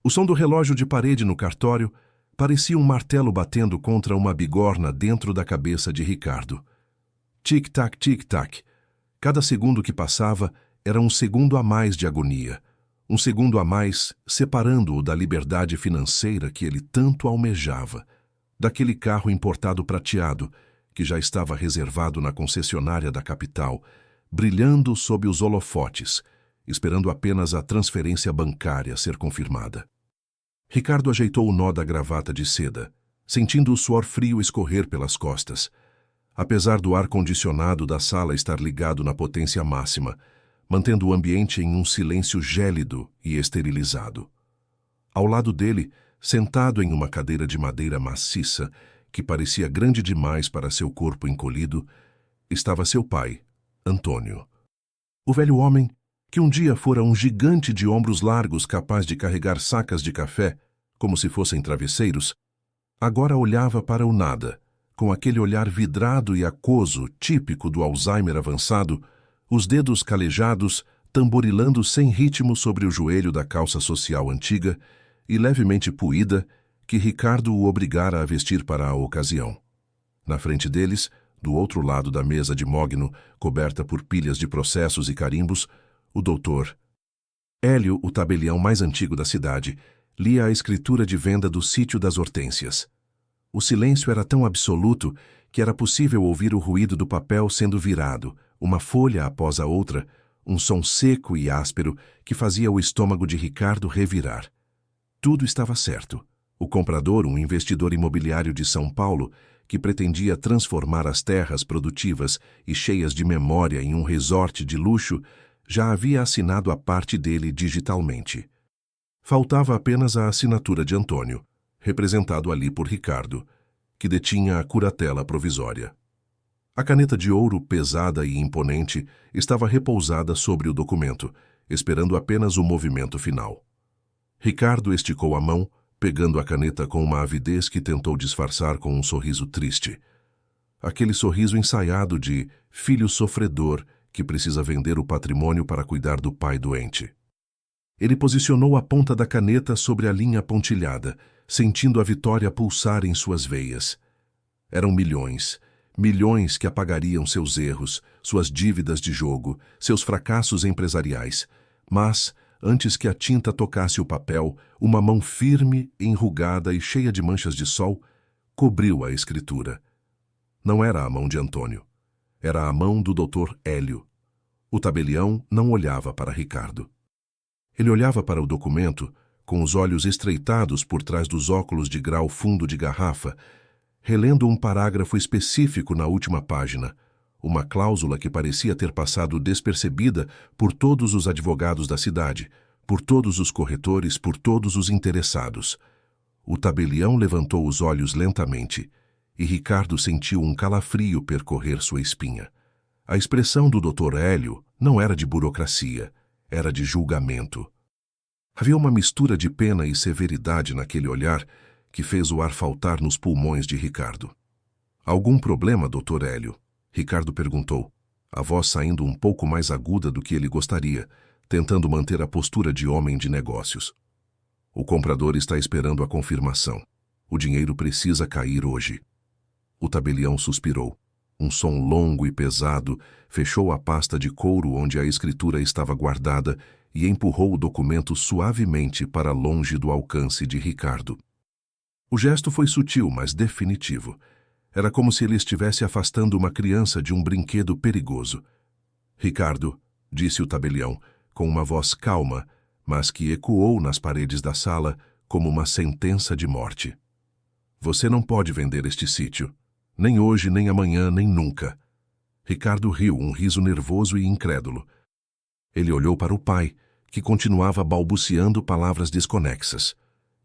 O som do relógio de parede no cartório parecia um martelo batendo contra uma bigorna dentro da cabeça de Ricardo. Tic-tac, tic-tac. Cada segundo que passava era um segundo a mais de agonia. Um segundo a mais separando-o da liberdade financeira que ele tanto almejava, daquele carro importado prateado que já estava reservado na concessionária da capital, brilhando sob os holofotes, esperando apenas a transferência bancária ser confirmada. Ricardo ajeitou o nó da gravata de seda, sentindo o suor frio escorrer pelas costas. Apesar do ar-condicionado da sala estar ligado na potência máxima, mantendo o ambiente em um silêncio gélido e esterilizado. Ao lado dele, sentado em uma cadeira de madeira maciça, que parecia grande demais para seu corpo encolhido, estava seu pai, Antônio. O velho homem, que um dia fora um gigante de ombros largos capaz de carregar sacas de café, como se fossem travesseiros, agora olhava para o nada, com aquele olhar vidrado e aquoso típico do Alzheimer avançado, os dedos calejados tamborilando sem ritmo sobre o joelho da calça social antiga e levemente puída que Ricardo o obrigara a vestir para a ocasião. Na frente deles, do outro lado da mesa de mogno, coberta por pilhas de processos e carimbos, o doutor Hélio, o tabelião mais antigo da cidade, lia a escritura de venda do Sítio das Hortênsias. O silêncio era tão absoluto que era possível ouvir o ruído do papel sendo virado, uma folha após a outra, um som seco e áspero que fazia o estômago de Ricardo revirar. Tudo estava certo. O comprador, um investidor imobiliário de São Paulo, que pretendia transformar as terras produtivas e cheias de memória em um resort de luxo, já havia assinado a parte dele digitalmente. Faltava apenas a assinatura de Antônio, representado ali por Ricardo, que detinha a curatela provisória. A caneta de ouro, pesada e imponente, estava repousada sobre o documento, esperando apenas o movimento final. Ricardo esticou a mão, pegando a caneta com uma avidez que tentou disfarçar com um sorriso triste. Aquele sorriso ensaiado de filho sofredor que precisa vender o patrimônio para cuidar do pai doente. Ele posicionou a ponta da caneta sobre a linha pontilhada, sentindo a vitória pulsar em suas veias. Eram milhões, milhões que apagariam seus erros, suas dívidas de jogo, seus fracassos empresariais. Mas, antes que a tinta tocasse o papel, uma mão firme, enrugada e cheia de manchas de sol cobriu a escritura. Não era a mão de Antônio. Era a mão do Dr. Hélio. O tabelião não olhava para Ricardo. Ele olhava para o documento, com os olhos estreitados por trás dos óculos de grau fundo de garrafa, relendo um parágrafo específico na última página, uma cláusula que parecia ter passado despercebida por todos os advogados da cidade, por todos os corretores, por todos os interessados. O tabelião levantou os olhos lentamente, e Ricardo sentiu um calafrio percorrer sua espinha. A expressão do Dr. Hélio não era de burocracia, era de julgamento. Havia uma mistura de pena e severidade naquele olhar que fez o ar faltar nos pulmões de Ricardo. Algum problema, Dr. Hélio? Ricardo perguntou, a voz saindo um pouco mais aguda do que ele gostaria, tentando manter a postura de homem de negócios. O comprador está esperando a confirmação. O dinheiro precisa cair hoje. O tabelião suspirou. Um som longo e pesado fechou a pasta de couro onde a escritura estava guardada e empurrou o documento suavemente para longe do alcance de Ricardo. O gesto foi sutil, mas definitivo. Era como se ele estivesse afastando uma criança de um brinquedo perigoso. Ricardo, disse o tabelião, com uma voz calma, mas que ecoou nas paredes da sala como uma sentença de morte. Você não pode vender este sítio. Nem hoje, nem amanhã, nem nunca. Ricardo riu, um riso nervoso e incrédulo. Ele olhou para o pai, que continuava balbuciando palavras desconexas.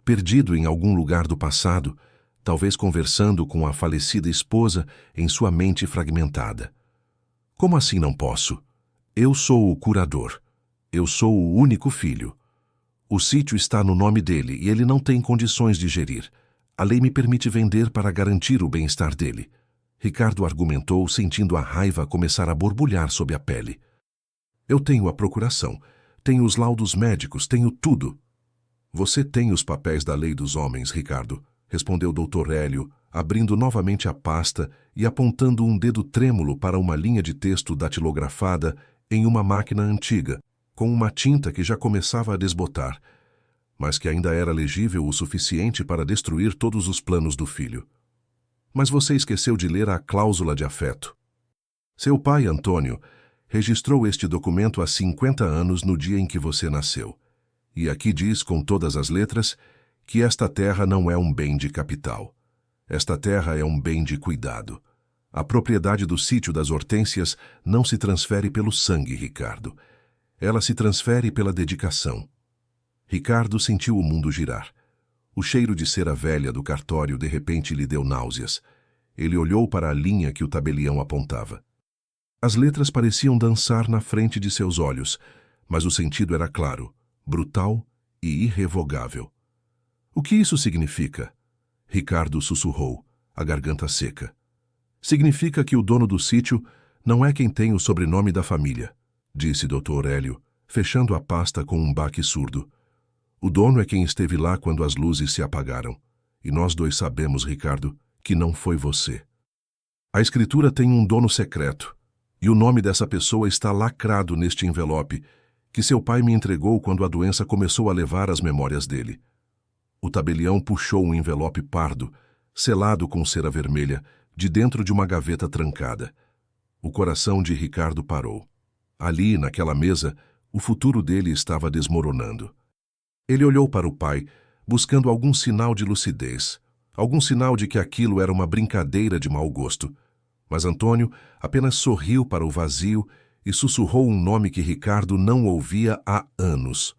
Perdido em algum lugar do passado, talvez conversando com a falecida esposa em sua mente fragmentada. Como assim não posso? Eu sou o curador. Eu sou o único filho. O sítio está no nome dele e ele não tem condições de gerir. A lei me permite vender para garantir o bem-estar dele. Ricardo argumentou, sentindo a raiva começar a borbulhar sob a pele. Eu tenho a procuração, tenho os laudos médicos, tenho tudo. Você tem os papéis da lei dos homens, Ricardo, respondeu Dr. Hélio, abrindo novamente a pasta e apontando um dedo trêmulo para uma linha de texto datilografada em uma máquina antiga, com uma tinta que já começava a desbotar, mas que ainda era legível o suficiente para destruir todos os planos do filho. Mas você esqueceu de ler a cláusula de afeto. Seu pai, Antônio, registrou este documento há 50 anos no dia em que você nasceu. E aqui diz, com todas as letras, que esta terra não é um bem de capital. Esta terra é um bem de cuidado. A propriedade do sítio das Hortênsias não se transfere pelo sangue, Ricardo. Ela se transfere pela dedicação. Ricardo sentiu o mundo girar. O cheiro de cera velha do cartório de repente lhe deu náuseas. Ele olhou para a linha que o tabelião apontava. As letras pareciam dançar na frente de seus olhos, mas o sentido era claro, brutal e irrevogável. O que isso significa? Ricardo sussurrou, a garganta seca. Significa que o dono do sítio não é quem tem o sobrenome da família, disse Dr. Hélio, fechando a pasta com um baque surdo. O dono é quem esteve lá quando as luzes se apagaram. E nós dois sabemos, Ricardo, que não foi você. A escritura tem um dono secreto, e o nome dessa pessoa está lacrado neste envelope que seu pai me entregou quando a doença começou a levar as memórias dele. O tabelião puxou um envelope pardo, selado com cera vermelha, de dentro de uma gaveta trancada. O coração de Ricardo parou. Ali, naquela mesa, o futuro dele estava desmoronando. Ele olhou para o pai, buscando algum sinal de lucidez, algum sinal de que aquilo era uma brincadeira de mau gosto. Mas Antônio apenas sorriu para o vazio e sussurrou um nome que Ricardo não ouvia há anos.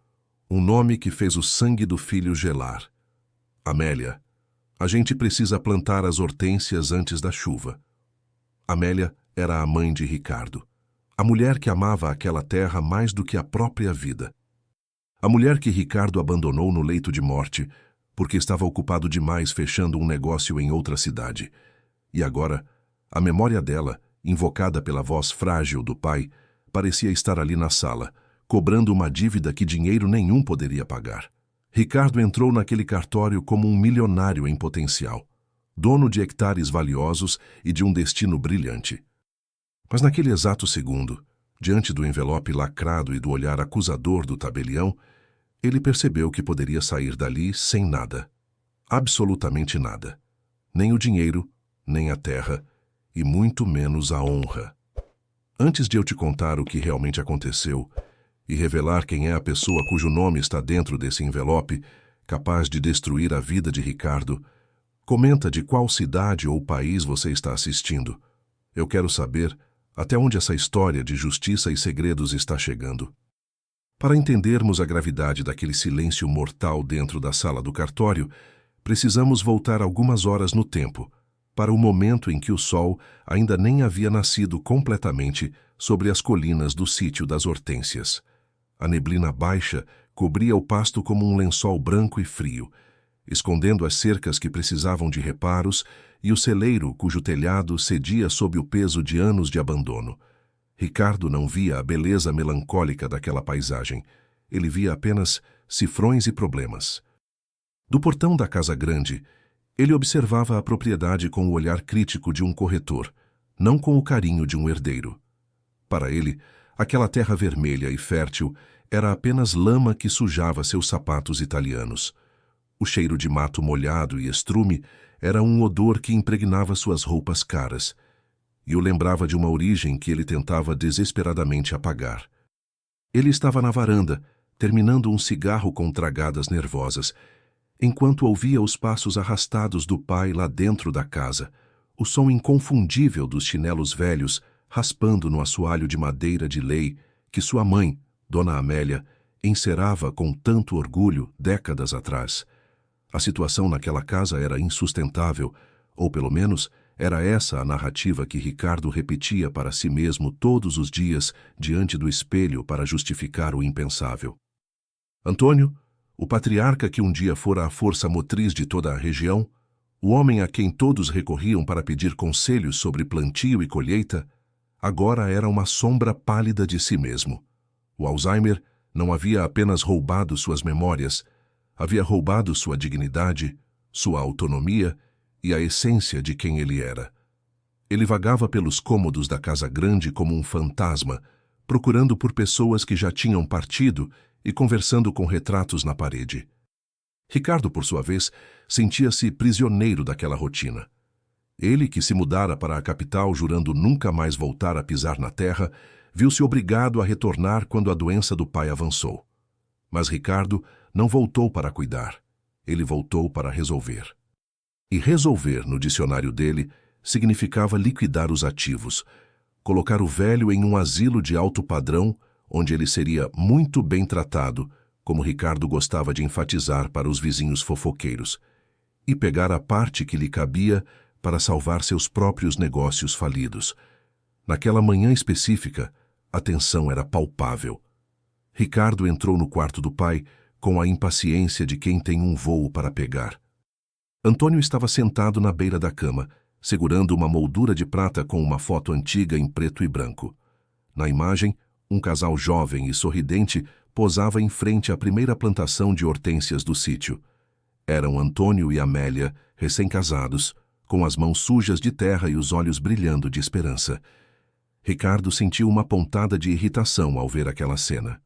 Um nome que fez o sangue do filho gelar. Amélia. A gente precisa plantar as hortênsias antes da chuva. Amélia era a mãe de Ricardo. A mulher que amava aquela terra mais do que a própria vida. A mulher que Ricardo abandonou no leito de morte, porque estava ocupado demais fechando um negócio em outra cidade. E agora, a memória dela, invocada pela voz frágil do pai, parecia estar ali na sala, cobrando uma dívida que dinheiro nenhum poderia pagar. Ricardo entrou naquele cartório como um milionário em potencial, dono de hectares valiosos e de um destino brilhante. Mas naquele exato segundo, diante do envelope lacrado e do olhar acusador do tabelião, ele percebeu que poderia sair dali sem nada. Absolutamente nada. Nem o dinheiro, nem a terra, e muito menos a honra. Antes de eu te contar o que realmente aconteceu e revelar quem é a pessoa cujo nome está dentro desse envelope, capaz de destruir a vida de Ricardo, comenta de qual cidade ou país você está assistindo. Eu quero saber até onde essa história de justiça e segredos está chegando. Para entendermos a gravidade daquele silêncio mortal dentro da sala do cartório, precisamos voltar algumas horas no tempo, para o momento em que o sol ainda nem havia nascido completamente sobre as colinas do sítio das Hortênsias. A neblina baixa cobria o pasto como um lençol branco e frio, escondendo as cercas que precisavam de reparos e o celeiro cujo telhado cedia sob o peso de anos de abandono. Ricardo não via a beleza melancólica daquela paisagem. Ele via apenas cifrões e problemas. Do portão da casa grande, ele observava a propriedade com o olhar crítico de um corretor, não com o carinho de um herdeiro. Para ele, aquela terra vermelha e fértil era apenas lama que sujava seus sapatos italianos. O cheiro de mato molhado e estrume era um odor que impregnava suas roupas caras, e o lembrava de uma origem que ele tentava desesperadamente apagar. Ele estava na varanda, terminando um cigarro com tragadas nervosas, enquanto ouvia os passos arrastados do pai lá dentro da casa, o som inconfundível dos chinelos velhos raspando no assoalho de madeira de lei que sua mãe, Dona Amélia, encerava com tanto orgulho décadas atrás. A situação naquela casa era insustentável, ou pelo menos era essa a narrativa que Ricardo repetia para si mesmo todos os dias diante do espelho para justificar o impensável. Antônio, o patriarca que um dia fora a força motriz de toda a região, o homem a quem todos recorriam para pedir conselhos sobre plantio e colheita, agora era uma sombra pálida de si mesmo. O Alzheimer não havia apenas roubado suas memórias, Havia roubado sua dignidade, sua autonomia e a essência de quem ele era. Ele vagava pelos cômodos da casa grande como um fantasma, procurando por pessoas que já tinham partido e conversando com retratos na parede. Ricardo, por sua vez, sentia-se prisioneiro daquela rotina. Ele, que se mudara para a capital jurando nunca mais voltar a pisar na terra, viu-se obrigado a retornar quando a doença do pai avançou. Mas Ricardo não voltou para cuidar. Ele voltou para resolver. E resolver, no dicionário dele, significava liquidar os ativos, colocar o velho em um asilo de alto padrão, onde ele seria muito bem tratado, como Ricardo gostava de enfatizar para os vizinhos fofoqueiros, e pegar a parte que lhe cabia para salvar seus próprios negócios falidos. Naquela manhã específica, a tensão era palpável. Ricardo entrou no quarto do pai com a impaciência de quem tem um voo para pegar. Antônio estava sentado na beira da cama, segurando uma moldura de prata com uma foto antiga em preto e branco. Na imagem, um casal jovem e sorridente posava em frente à primeira plantação de hortênsias do sítio. Eram Antônio e Amélia, recém-casados, com as mãos sujas de terra e os olhos brilhando de esperança. Ricardo sentiu uma pontada de irritação ao ver aquela cena.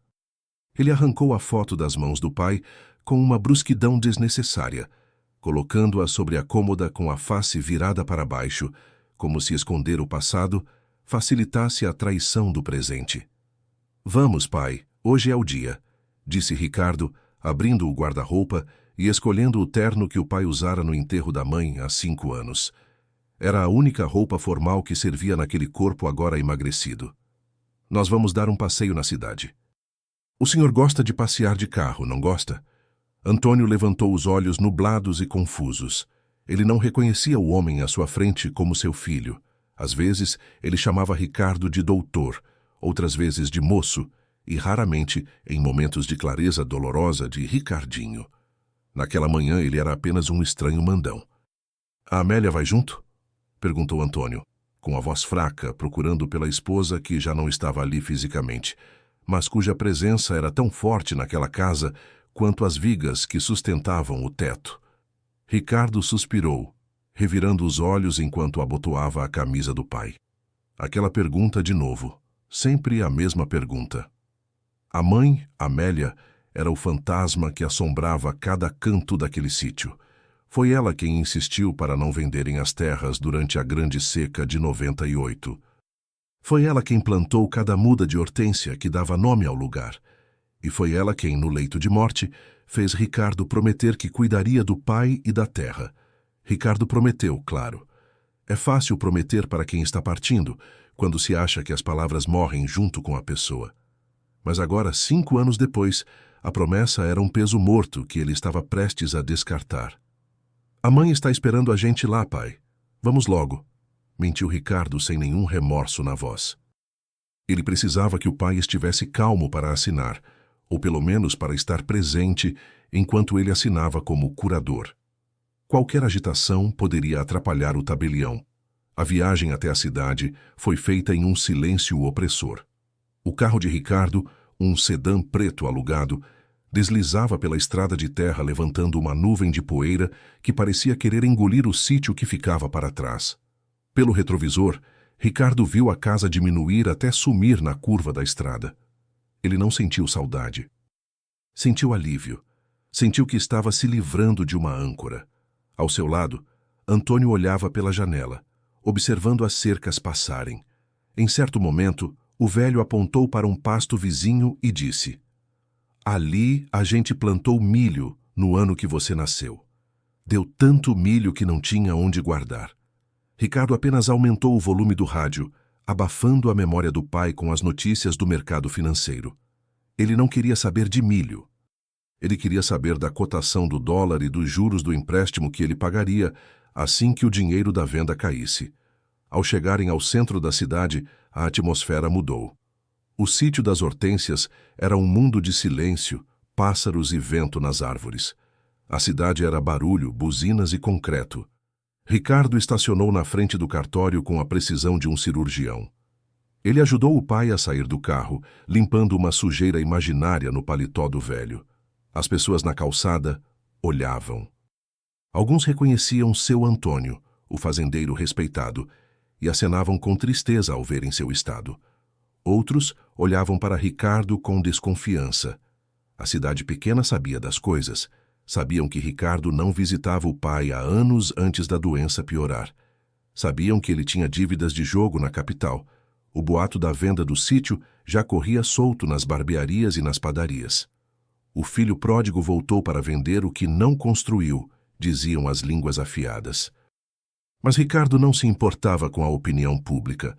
Ele arrancou a foto das mãos do pai com uma brusquidão desnecessária, colocando-a sobre a cômoda com a face virada para baixo, como se esconder o passado facilitasse a traição do presente. "Vamos, pai, hoje é o dia", disse Ricardo, abrindo o guarda-roupa e escolhendo o terno que o pai usara no enterro da mãe há 5 anos. Era a única roupa formal que servia naquele corpo agora emagrecido. "Nós vamos dar um passeio na cidade." "O senhor gosta de passear de carro, não gosta?" Antônio levantou os olhos nublados e confusos. Ele não reconhecia o homem à sua frente como seu filho. Às vezes, ele chamava Ricardo de doutor, outras vezes de moço, e raramente, em momentos de clareza dolorosa, de Ricardinho. Naquela manhã, ele era apenas um estranho mandão. "A Amélia vai junto?" perguntou Antônio, com a voz fraca, procurando pela esposa que já não estava ali fisicamente, mas cuja presença era tão forte naquela casa quanto as vigas que sustentavam o teto. Ricardo suspirou, revirando os olhos enquanto abotoava a camisa do pai. Aquela pergunta de novo, sempre a mesma pergunta. A mãe, Amélia, era o fantasma que assombrava cada canto daquele sítio. Foi ela quem insistiu para não venderem as terras durante a grande seca de 98. Foi ela quem plantou cada muda de hortênsia que dava nome ao lugar. E foi ela quem, no leito de morte, fez Ricardo prometer que cuidaria do pai e da terra. Ricardo prometeu, claro. É fácil prometer para quem está partindo, quando se acha que as palavras morrem junto com a pessoa. Mas agora, 5 anos depois, a promessa era um peso morto que ele estava prestes a descartar. "A mãe está esperando a gente lá, pai. Vamos logo", mentiu Ricardo sem nenhum remorso na voz. Ele precisava que o pai estivesse calmo para assinar, ou pelo menos para estar presente enquanto ele assinava como curador. Qualquer agitação poderia atrapalhar o tabelião. A viagem até a cidade foi feita em um silêncio opressor. O carro de Ricardo, um sedã preto alugado, deslizava pela estrada de terra levantando uma nuvem de poeira que parecia querer engolir o sítio que ficava para trás. Pelo retrovisor, Ricardo viu a casa diminuir até sumir na curva da estrada. Ele não sentiu saudade. Sentiu alívio. Sentiu que estava se livrando de uma âncora. Ao seu lado, Antônio olhava pela janela, observando as cercas passarem. Em certo momento, o velho apontou para um pasto vizinho e disse: "Ali a gente plantou milho no ano que você nasceu. Deu tanto milho que não tinha onde guardar." Ricardo apenas aumentou o volume do rádio, abafando a memória do pai com as notícias do mercado financeiro. Ele não queria saber de milho. Ele queria saber da cotação do dólar e dos juros do empréstimo que ele pagaria assim que o dinheiro da venda caísse. Ao chegarem ao centro da cidade, a atmosfera mudou. O sítio das Hortênsias era um mundo de silêncio, pássaros e vento nas árvores. A cidade era barulho, buzinas e concreto. Ricardo estacionou na frente do cartório com a precisão de um cirurgião. Ele ajudou o pai a sair do carro, limpando uma sujeira imaginária no paletó do velho. As pessoas na calçada olhavam. Alguns reconheciam seu Antônio, o fazendeiro respeitado, e acenavam com tristeza ao verem seu estado. Outros olhavam para Ricardo com desconfiança. A cidade pequena sabia das coisas. Sabiam que Ricardo não visitava o pai há anos antes da doença piorar. Sabiam que ele tinha dívidas de jogo na capital. O boato da venda do sítio já corria solto nas barbearias e nas padarias. O filho pródigo voltou para vender o que não construiu, diziam as línguas afiadas. Mas Ricardo não se importava com a opinião pública.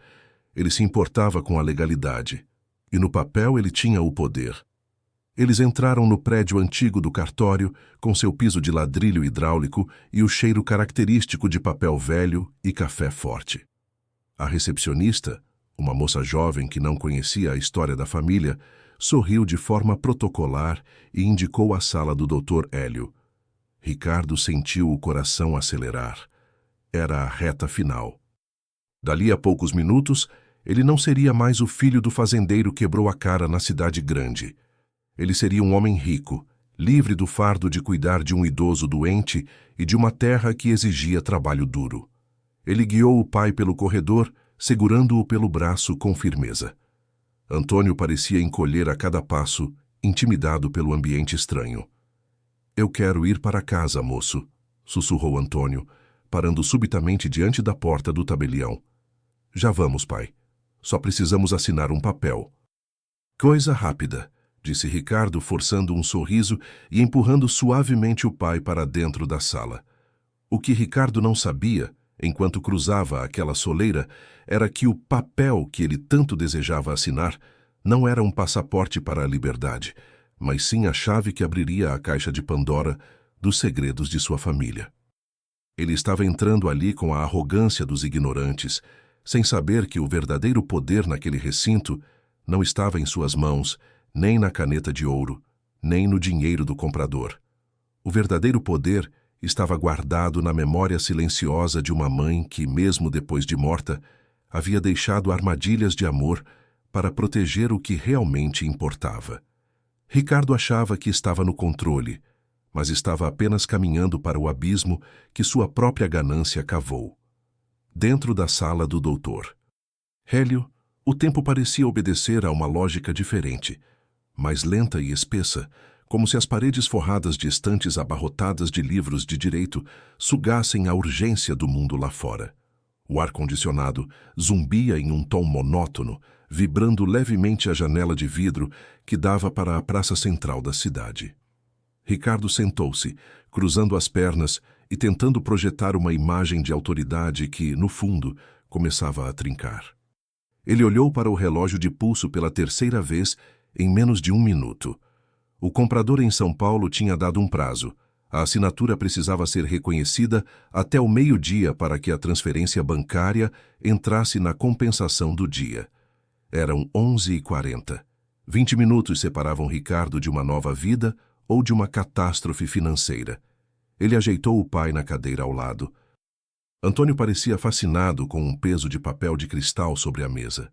Ele se importava com a legalidade. E no papel ele tinha o poder. Eles entraram no prédio antigo do cartório, com seu piso de ladrilho hidráulico e o cheiro característico de papel velho e café forte. A recepcionista, uma moça jovem que não conhecia a história da família, sorriu de forma protocolar e indicou a sala do Dr. Hélio. Ricardo sentiu o coração acelerar. Era a reta final. Dali a poucos minutos, ele não seria mais o filho do fazendeiro que quebrou a cara na cidade grande. Ele seria um homem rico, livre do fardo de cuidar de um idoso doente e de uma terra que exigia trabalho duro. Ele guiou o pai pelo corredor, segurando-o pelo braço com firmeza. Antônio parecia encolher a cada passo, intimidado pelo ambiente estranho. "Eu quero ir para casa, moço", sussurrou Antônio, parando subitamente diante da porta do tabelião. "Já vamos, pai. Só precisamos assinar um papel." "Coisa rápida", disse Ricardo, forçando um sorriso e empurrando suavemente o pai para dentro da sala. O que Ricardo não sabia, enquanto cruzava aquela soleira, era que o papel que ele tanto desejava assinar não era um passaporte para a liberdade, mas sim a chave que abriria a caixa de Pandora dos segredos de sua família. Ele estava entrando ali com a arrogância dos ignorantes, sem saber que o verdadeiro poder naquele recinto não estava em suas mãos, nem na caneta de ouro, nem no dinheiro do comprador. O verdadeiro poder estava guardado na memória silenciosa de uma mãe que, mesmo depois de morta, havia deixado armadilhas de amor para proteger o que realmente importava. Ricardo achava que estava no controle, mas estava apenas caminhando para o abismo que sua própria ganância cavou. Dentro da sala do doutor Hélio, o tempo parecia obedecer a uma lógica diferente, mais lenta e espessa, como se as paredes forradas de estantes abarrotadas de livros de direito sugassem a urgência do mundo lá fora. O ar-condicionado zumbia em um tom monótono, vibrando levemente a janela de vidro que dava para a praça central da cidade. Ricardo sentou-se, cruzando as pernas e tentando projetar uma imagem de autoridade que, no fundo, começava a trincar. Ele olhou para o relógio de pulso pela terceira vez em menos de 1 minuto. O comprador em São Paulo tinha dado um prazo. A assinatura precisava ser reconhecida até o meio-dia para que a transferência bancária entrasse na compensação do dia. Eram 11h40. 20 minutos separavam Ricardo de uma nova vida ou de uma catástrofe financeira. Ele ajeitou o pai na cadeira ao lado. Antônio parecia fascinado com um peso de papel de cristal sobre a mesa,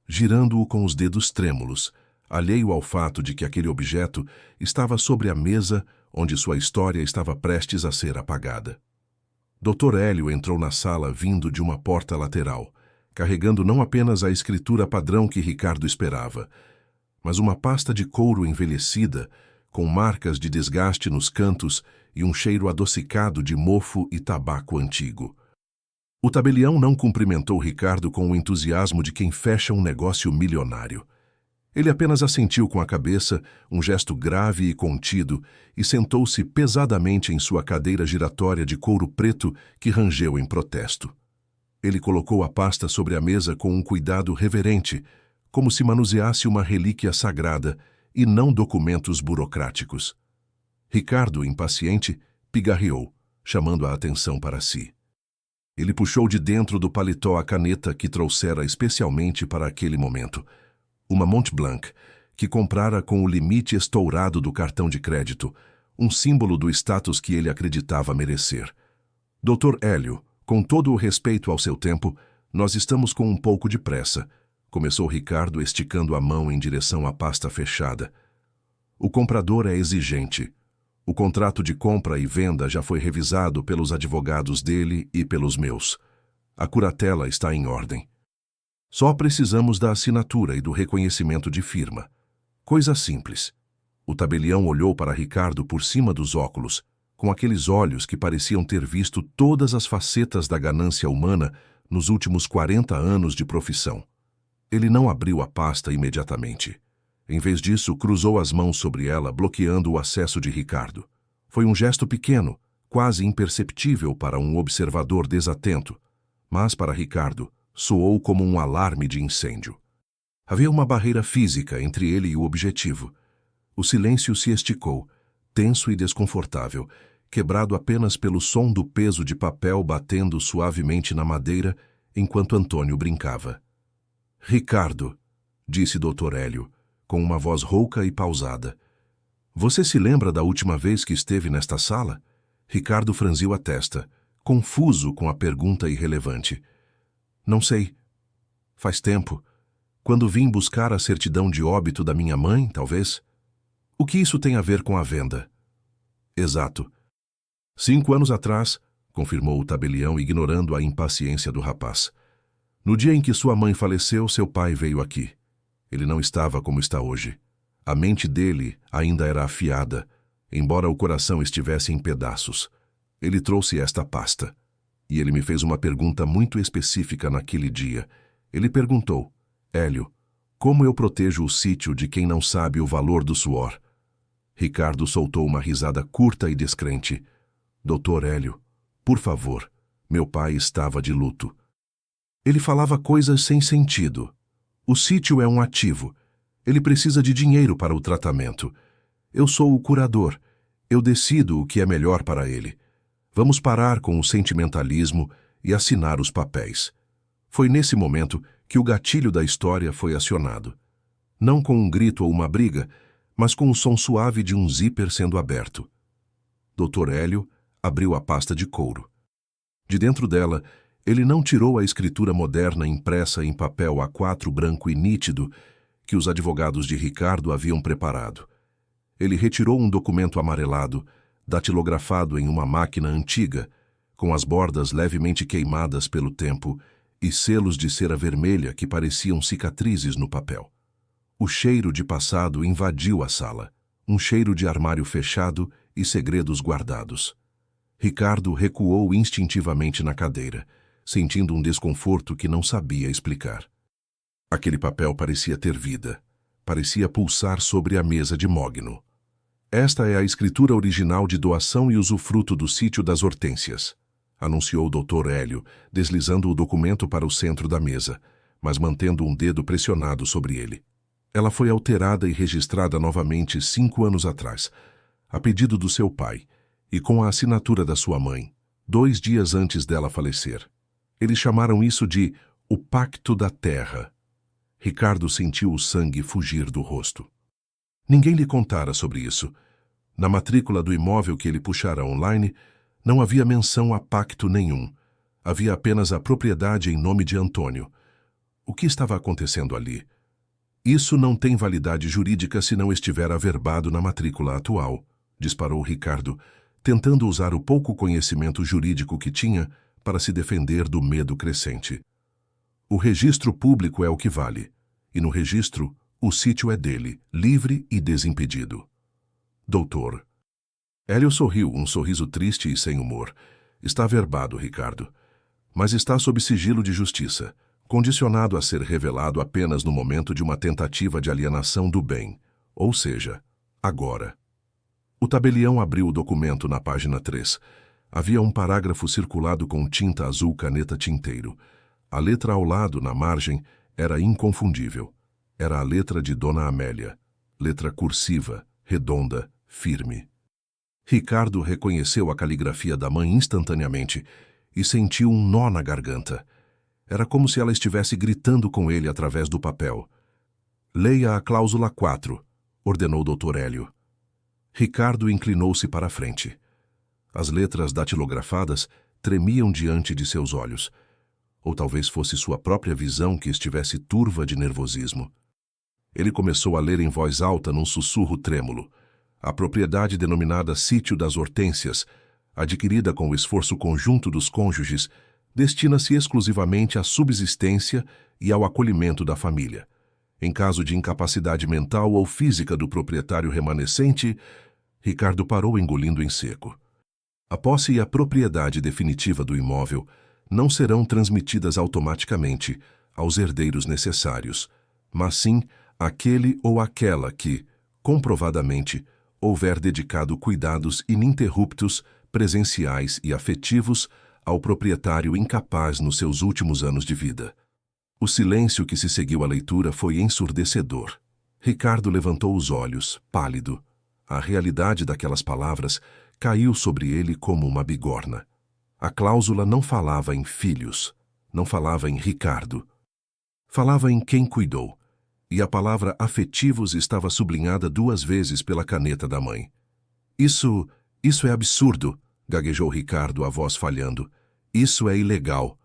girando-o com os dedos trêmulos, alheio ao fato de que aquele objeto estava sobre a mesa onde sua história estava prestes a ser apagada. Dr. Hélio entrou na sala vindo de uma porta lateral, carregando não apenas a escritura padrão que Ricardo esperava, mas uma pasta de couro envelhecida, com marcas de desgaste nos cantos e um cheiro adocicado de mofo e tabaco antigo. O tabelião não cumprimentou Ricardo com o entusiasmo de quem fecha um negócio milionário. Ele apenas assentiu com a cabeça, um gesto grave e contido, e sentou-se pesadamente em sua cadeira giratória de couro preto que rangeu em protesto. Ele colocou a pasta sobre a mesa com um cuidado reverente, como se manuseasse uma relíquia sagrada e não documentos burocráticos. Ricardo, impaciente, pigarreou, chamando a atenção para si. Ele puxou de dentro do paletó a caneta que trouxera especialmente para aquele momento, uma Montblanc, que comprara com o limite estourado do cartão de crédito, um símbolo do status que ele acreditava merecer. Dr. Hélio, com todo o respeito ao seu tempo, nós estamos com um pouco de pressa, começou Ricardo esticando a mão em direção à pasta fechada. O comprador é exigente. O contrato de compra e venda já foi revisado pelos advogados dele e pelos meus. A curatela está em ordem. Só precisamos da assinatura e do reconhecimento de firma. Coisa simples. O tabelião olhou para Ricardo por cima dos óculos, com aqueles olhos que pareciam ter visto todas as facetas da ganância humana nos últimos 40 anos de profissão. Ele não abriu a pasta imediatamente. Em vez disso, cruzou as mãos sobre ela, bloqueando o acesso de Ricardo. Foi um gesto pequeno, quase imperceptível para um observador desatento, mas para Ricardo soou como um alarme de incêndio. Havia uma barreira física entre ele e o objetivo. O silêncio se esticou, tenso e desconfortável, quebrado apenas pelo som do peso de papel batendo suavemente na madeira enquanto Antônio brincava. "Ricardo", disse Dr. Hélio, com uma voz rouca e pausada. "Você se lembra da última vez que esteve nesta sala?" Ricardo franziu a testa, confuso com a pergunta irrelevante. "Não sei. Faz tempo. Quando vim buscar a certidão de óbito da minha mãe, talvez. O que isso tem a ver com a venda?" "Exato. 5 anos atrás", confirmou o tabelião, ignorando a impaciência do rapaz. "No dia em que sua mãe faleceu, seu pai veio aqui. Ele não estava como está hoje. A mente dele ainda era afiada, embora o coração estivesse em pedaços. Ele trouxe esta pasta. E ele me fez uma pergunta muito específica naquele dia. Ele perguntou: 'Hélio, como eu protejo o sítio de quem não sabe o valor do suor?'" Ricardo soltou uma risada curta e descrente. "Doutor Hélio, por favor, meu pai estava de luto." Ele falava coisas sem sentido. "O sítio é um ativo. Ele precisa de dinheiro para o tratamento. Eu sou o curador. Eu decido o que é melhor para ele. Vamos parar com o sentimentalismo e assinar os papéis." Foi nesse momento que o gatilho da história foi acionado. Não com um grito ou uma briga, mas com o som suave de um zíper sendo aberto. Dr. Hélio abriu a pasta de couro. De dentro dela, ele não tirou a escritura moderna impressa em papel A4 branco e nítido que os advogados de Ricardo haviam preparado. Ele retirou um documento amarelado, datilografado em uma máquina antiga, com as bordas levemente queimadas pelo tempo e selos de cera vermelha que pareciam cicatrizes no papel. O cheiro de passado invadiu a sala, um cheiro de armário fechado e segredos guardados. Ricardo recuou instintivamente na cadeira, sentindo um desconforto que não sabia explicar. Aquele papel parecia ter vida, parecia pulsar sobre a mesa de mogno. "Esta é a escritura original de doação e usufruto do sítio das Hortênsias", anunciou o Dr. Hélio, deslizando o documento para o centro da mesa, mas mantendo um dedo pressionado sobre ele. "Ela foi alterada e registrada novamente 5 anos atrás, a pedido do seu pai, e com a assinatura da sua mãe, 2 dias antes dela falecer. Eles chamaram isso de o Pacto da Terra." Ricardo sentiu o sangue fugir do rosto. Ninguém lhe contara sobre isso. Na matrícula do imóvel que ele puxara online, não havia menção a pacto nenhum. Havia apenas a propriedade em nome de Antônio. O que estava acontecendo ali? "Isso não tem validade jurídica se não estiver averbado na matrícula atual", disparou Ricardo, tentando usar o pouco conhecimento jurídico que tinha para se defender do medo crescente. "O registro público é o que vale, e no registro, o sítio é dele, livre e desimpedido." "Doutor." Hélio sorriu, um sorriso triste e sem humor. "Está averbado, Ricardo, mas está sob sigilo de justiça, condicionado a ser revelado apenas no momento de uma tentativa de alienação do bem, ou seja, agora." O tabelião abriu o documento na página 3. Havia um parágrafo circulado com tinta azul caneta tinteiro. A letra ao lado, na margem, era inconfundível. Era a letra de Dona Amélia. Letra cursiva, redonda, firme. Ricardo reconheceu a caligrafia da mãe instantaneamente e sentiu um nó na garganta. Era como se ela estivesse gritando com ele através do papel. "Leia a cláusula 4", ordenou Dr. Hélio. Ricardo inclinou-se para a frente. As letras datilografadas tremiam diante de seus olhos. Ou talvez fosse sua própria visão que estivesse turva de nervosismo. Ele começou a ler em voz alta num sussurro trêmulo. A propriedade denominada Sítio das Hortênsias, adquirida com o esforço conjunto dos cônjuges, destina-se exclusivamente à subsistência e ao acolhimento da família. Em caso de incapacidade mental ou física do proprietário remanescente, Ricardo parou engolindo em seco. A posse e a propriedade definitiva do imóvel não serão transmitidas automaticamente aos herdeiros necessários, mas sim àquele ou àquela que, comprovadamente, houver dedicado cuidados ininterruptos, presenciais e afetivos ao proprietário incapaz nos seus últimos anos de vida. O silêncio que se seguiu à leitura foi ensurdecedor. Ricardo levantou os olhos, pálido. A realidade daquelas palavras caiu sobre ele como uma bigorna. A cláusula não falava em filhos, não falava em Ricardo. Falava em quem cuidou, e a palavra afetivos estava sublinhada 2 vezes pela caneta da mãe. Isso é absurdo, gaguejou Ricardo, a voz falhando. Isso é ilegal.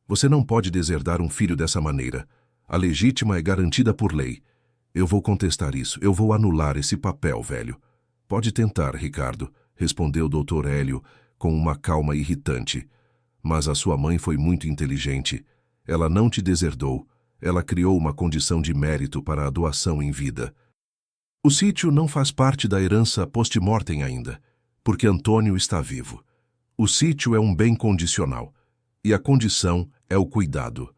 Você não pode deserdar um filho dessa maneira. A legítima é garantida por lei. Eu vou contestar isso. Eu vou anular esse papel, velho. Pode tentar, Ricardo, respondeu o Dr. Hélio com uma calma irritante. Mas a sua mãe foi muito inteligente. Ela não te deserdou. Ela criou uma condição de mérito para a doação em vida. O sítio não faz parte da herança post-mortem ainda, porque Antônio está vivo. O sítio é um bem condicional, e a condição é o cuidado.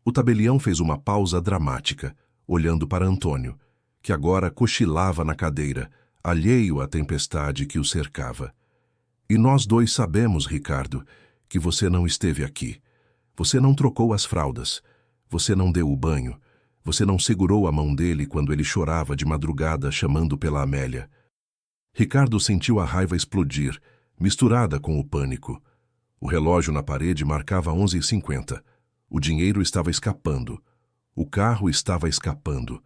O tabelião fez uma pausa dramática, olhando para Antônio, que agora cochilava na cadeira, alheio à tempestade que o cercava. E nós 2 sabemos, Ricardo, que você não esteve aqui. Você não trocou as fraldas. Você não deu o banho. Você não segurou a mão dele quando ele chorava de madrugada chamando pela Amélia. Ricardo sentiu a raiva explodir, misturada com o pânico. O relógio na parede marcava 11h50. O dinheiro estava escapando. O carro estava escapando.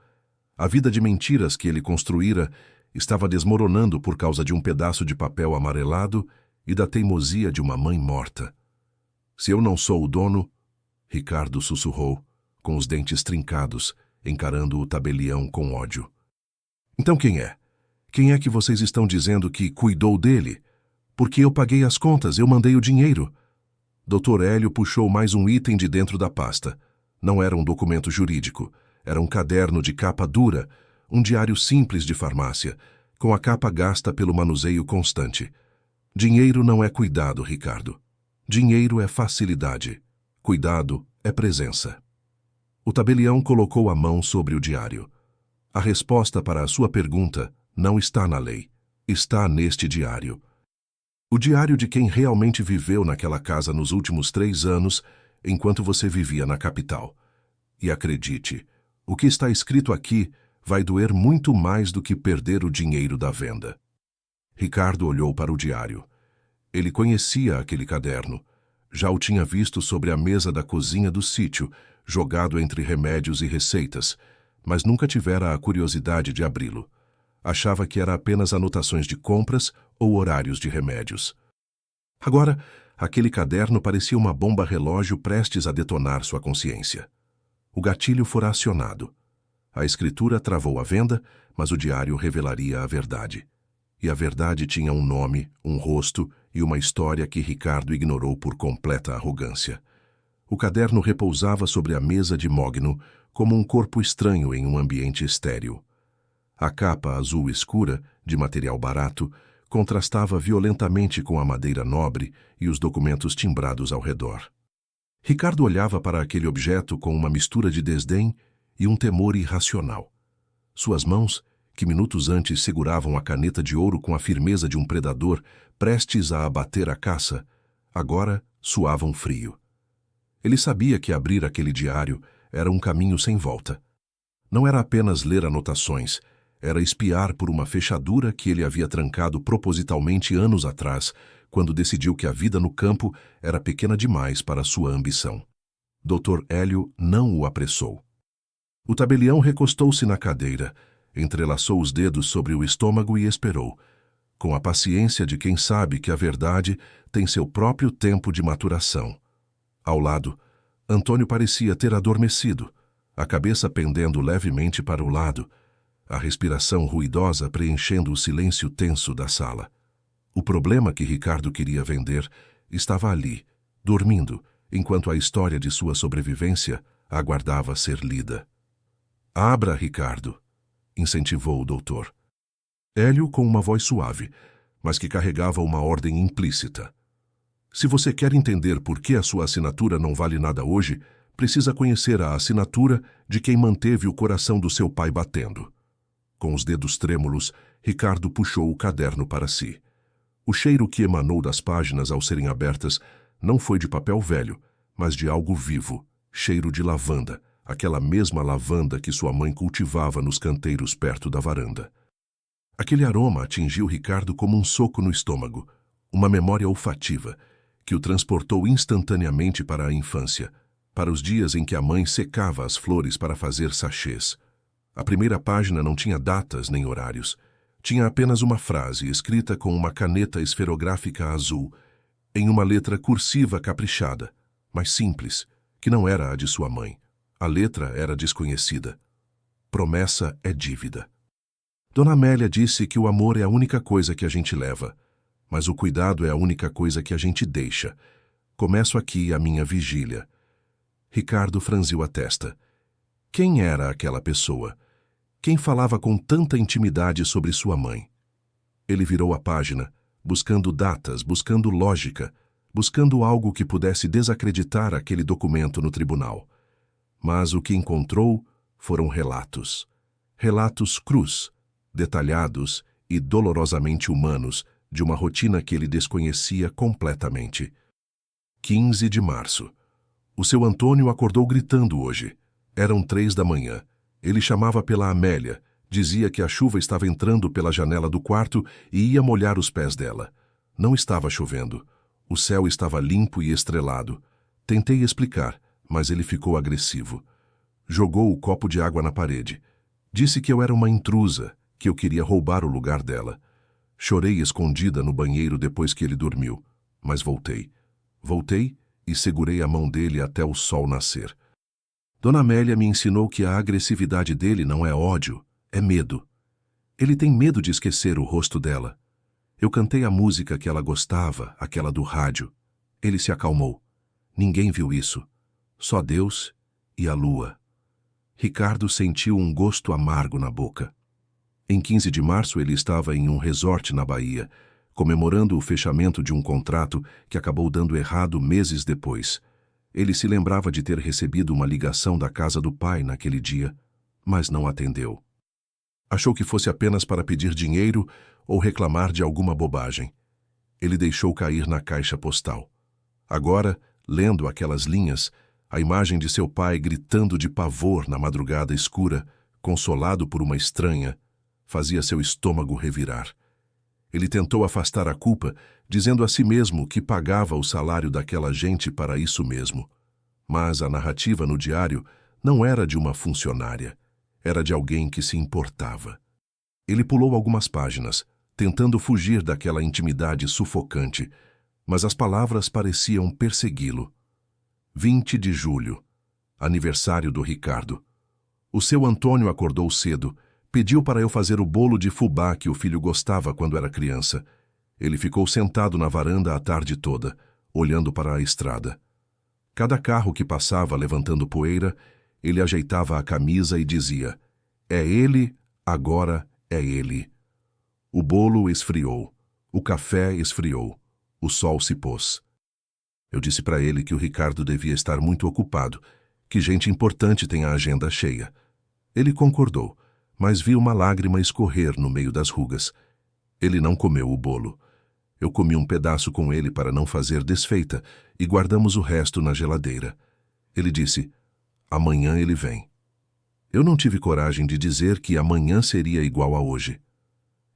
A vida de mentiras que ele construíra estava desmoronando por causa de um pedaço de papel amarelado e da teimosia de uma mãe morta. Se eu não sou o dono, Ricardo sussurrou, com os dentes trincados, encarando o tabelião com ódio. Então quem é? Quem é que vocês estão dizendo que cuidou dele? Porque eu paguei as contas, eu mandei o dinheiro. Dr. Hélio puxou mais um item de dentro da pasta. Não era um documento jurídico, era um caderno de capa dura, um diário simples de farmácia, com a capa gasta pelo manuseio constante. Dinheiro não é cuidado, Ricardo. Dinheiro é facilidade. Cuidado é presença. O tabelião colocou a mão sobre o diário. A resposta para a sua pergunta não está na lei. Está neste diário. O diário de quem realmente viveu naquela casa nos últimos 3 anos, enquanto você vivia na capital. E acredite, o que está escrito aqui vai doer muito mais do que perder o dinheiro da venda. Ricardo olhou para o diário. Ele conhecia aquele caderno. Já o tinha visto sobre a mesa da cozinha do sítio, jogado entre remédios e receitas, mas nunca tivera a curiosidade de abri-lo. Achava que era apenas anotações de compras ou horários de remédios. Agora, aquele caderno parecia uma bomba-relógio prestes a detonar sua consciência. O gatilho fora acionado. A escritura travou a venda, mas o diário revelaria a verdade. E a verdade tinha um nome, um rosto e uma história que Ricardo ignorou por completa arrogância. O caderno repousava sobre a mesa de mogno como um corpo estranho em um ambiente estéril. A capa azul escura, de material barato, contrastava violentamente com a madeira nobre e os documentos timbrados ao redor. Ricardo olhava para aquele objeto com uma mistura de desdém e um temor irracional. Suas mãos, que minutos antes seguravam a caneta de ouro com a firmeza de um predador prestes a abater a caça, agora suavam frio. Ele sabia que abrir aquele diário era um caminho sem volta. Não era apenas ler anotações, era espiar por uma fechadura que ele havia trancado propositalmente anos atrás, quando decidiu que a vida no campo era pequena demais para sua ambição. Dr. Hélio não o apressou. O tabelião recostou-se na cadeira, entrelaçou os dedos sobre o estômago e esperou, com a paciência de quem sabe que a verdade tem seu próprio tempo de maturação. Ao lado, Antônio parecia ter adormecido. a cabeça pendendo levemente para o lado, a respiração ruidosa preenchendo o silêncio tenso da sala. O problema que Ricardo queria vender estava ali, dormindo, enquanto a história de sua sobrevivência aguardava ser lida. Abra, Ricardo, incentivou o doutor. Hélio com uma voz suave, mas que carregava uma ordem implícita. Se você quer entender por que a sua assinatura não vale nada hoje, precisa conhecer a assinatura de quem manteve o coração do seu pai batendo. Com os dedos trêmulos, Ricardo puxou o caderno para si. O cheiro que emanou das páginas ao serem abertas não foi de papel velho, mas de algo vivo, cheiro de lavanda, aquela mesma lavanda que sua mãe cultivava nos canteiros perto da varanda. Aquele aroma atingiu Ricardo como um soco no estômago, uma memória olfativa, que o transportou instantaneamente para a infância, para os dias em que a mãe secava as flores para fazer sachês. A primeira página não tinha datas nem horários. Tinha apenas uma frase escrita com uma caneta esferográfica azul, em uma letra cursiva caprichada, mas simples, que não era a de sua mãe. A letra era desconhecida. Promessa é dívida. Dona Amélia disse que o amor é a única coisa que a gente leva, mas o cuidado é a única coisa que a gente deixa. Começo aqui a minha vigília. Ricardo franziu a testa. Quem era aquela pessoa? Quem falava com tanta intimidade sobre sua mãe? Ele virou a página, buscando datas, buscando lógica, buscando algo que pudesse desacreditar aquele documento no tribunal. Mas o que encontrou foram relatos. Relatos crus, detalhados e dolorosamente humanos de uma rotina que ele desconhecia completamente. 15 de março. O seu Antônio acordou gritando hoje. Eram 3 da manhã. Ele chamava pela Amélia, dizia que a chuva estava entrando pela janela do quarto e ia molhar os pés dela. Não estava chovendo. O céu estava limpo e estrelado. Tentei explicar, mas ele ficou agressivo. Jogou o copo de água na parede. Disse que eu era uma intrusa, que eu queria roubar o lugar dela. Chorei escondida no banheiro depois que ele dormiu, mas voltei. Voltei e segurei a mão dele até o sol nascer. Dona Amélia me ensinou que a agressividade dele não é ódio, é medo. Ele tem medo de esquecer o rosto dela. Eu cantei a música que ela gostava, aquela do rádio. Ele se acalmou. Ninguém viu isso. Só Deus e a lua. Ricardo sentiu um gosto amargo na boca. Em 15 de março ele estava em um resort na Bahia, comemorando o fechamento de um contrato que acabou dando errado meses depois. Ele se lembrava de ter recebido uma ligação da casa do pai naquele dia, mas não atendeu. Achou que fosse apenas para pedir dinheiro ou reclamar de alguma bobagem. Ele deixou cair na caixa postal. Agora, lendo aquelas linhas, a imagem de seu pai gritando de pavor na madrugada escura, consolado por uma estranha, fazia seu estômago revirar. Ele tentou afastar a culpa, dizendo a si mesmo que pagava o salário daquela gente para isso mesmo. Mas a narrativa no diário não era de uma funcionária, era de alguém que se importava. Ele pulou algumas páginas, tentando fugir daquela intimidade sufocante, mas as palavras pareciam persegui-lo. 20 de julho, aniversário do Ricardo. O seu Antônio acordou cedo, pediu para eu fazer o bolo de fubá que o filho gostava quando era criança. Ele ficou sentado na varanda a tarde toda, olhando para a estrada. Cada carro que passava levantando poeira, ele ajeitava a camisa e dizia: "É ele, agora é ele." O bolo esfriou, o café esfriou, o sol se pôs. Eu disse para ele que o Ricardo devia estar muito ocupado, que gente importante tem a agenda cheia. Ele concordou, mas vi uma lágrima escorrer no meio das rugas. Ele não comeu o bolo. Eu comi um pedaço com ele para não fazer desfeita e guardamos o resto na geladeira. Ele disse: "Amanhã ele vem." Eu não tive coragem de dizer que amanhã seria igual a hoje.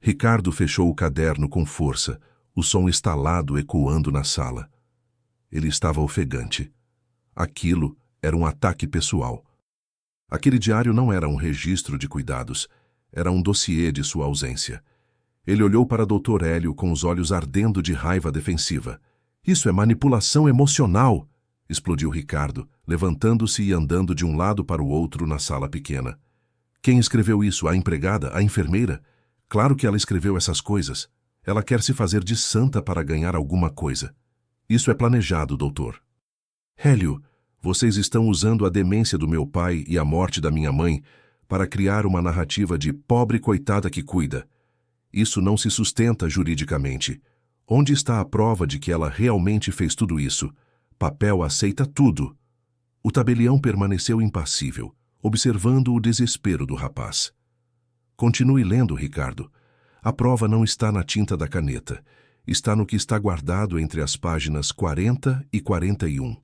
Ricardo fechou o caderno com força, o som estalado ecoando na sala. Ele estava ofegante. Aquilo era um ataque pessoal. Aquele diário não era um registro de cuidados, era um dossiê de sua ausência. Ele olhou para Dr. Hélio com os olhos ardendo de raiva defensiva. "Isso é manipulação emocional." explodiu Ricardo, levantando-se e andando de um lado para o outro na sala pequena. Quem escreveu isso? A empregada? A enfermeira? Claro que ela escreveu essas coisas. Ela quer se fazer de santa para ganhar alguma coisa. Isso é planejado, doutor. Hélio, vocês estão usando a demência do meu pai e a morte da minha mãe para criar uma narrativa de pobre coitada que cuida. Isso não se sustenta juridicamente. Onde está a prova de que ela realmente fez tudo isso? Papel aceita tudo. O tabelião permaneceu impassível, observando o desespero do rapaz. Continue lendo, Ricardo. A prova não está na tinta da caneta. Está no que está guardado entre as páginas 40 e 41.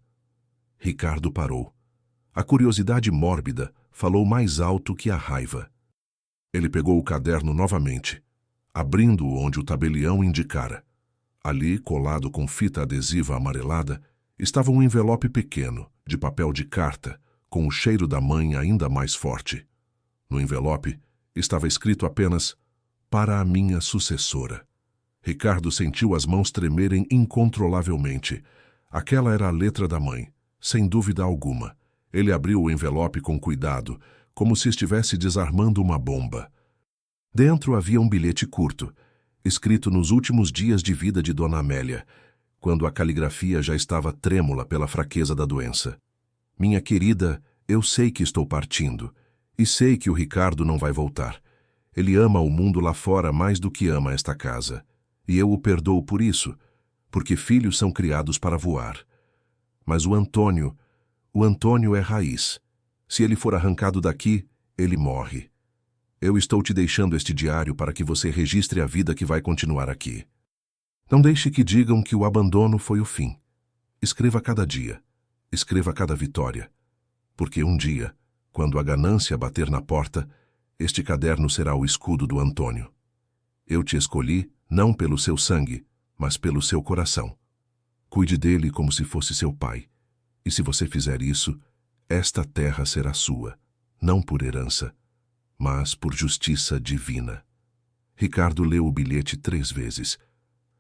Ricardo parou. A curiosidade mórbida falou mais alto que a raiva. Ele pegou o caderno novamente, abrindo-o onde o tabelião indicara. Ali, colado com fita adesiva amarelada, estava um envelope pequeno, de papel de carta, com o cheiro da mãe ainda mais forte. No envelope estava escrito apenas "Para a minha sucessora". Ricardo sentiu as mãos tremerem incontrolavelmente. Aquela era a letra da mãe, sem dúvida alguma. Ele abriu o envelope com cuidado, como se estivesse desarmando uma bomba. Dentro havia um bilhete curto, escrito nos últimos dias de vida de Dona Amélia, quando a caligrafia já estava trêmula pela fraqueza da doença. Minha querida, eu sei que estou partindo, e sei que o Ricardo não vai voltar. Ele ama o mundo lá fora mais do que ama esta casa. E eu o perdoo por isso, porque filhos são criados para voar. Mas o Antônio é raiz. Se ele for arrancado daqui, ele morre. Eu estou te deixando este diário para que você registre a vida que vai continuar aqui. Não deixe que digam que o abandono foi o fim. Escreva cada dia. Escreva cada vitória. Porque um dia, quando a ganância bater na porta, este caderno será o escudo do Antônio. Eu te escolhi não pelo seu sangue, mas pelo seu coração. Cuide dele como se fosse seu pai. E se você fizer isso, esta terra será sua, não por herança, mas por justiça divina. Ricardo leu o bilhete 3 vezes.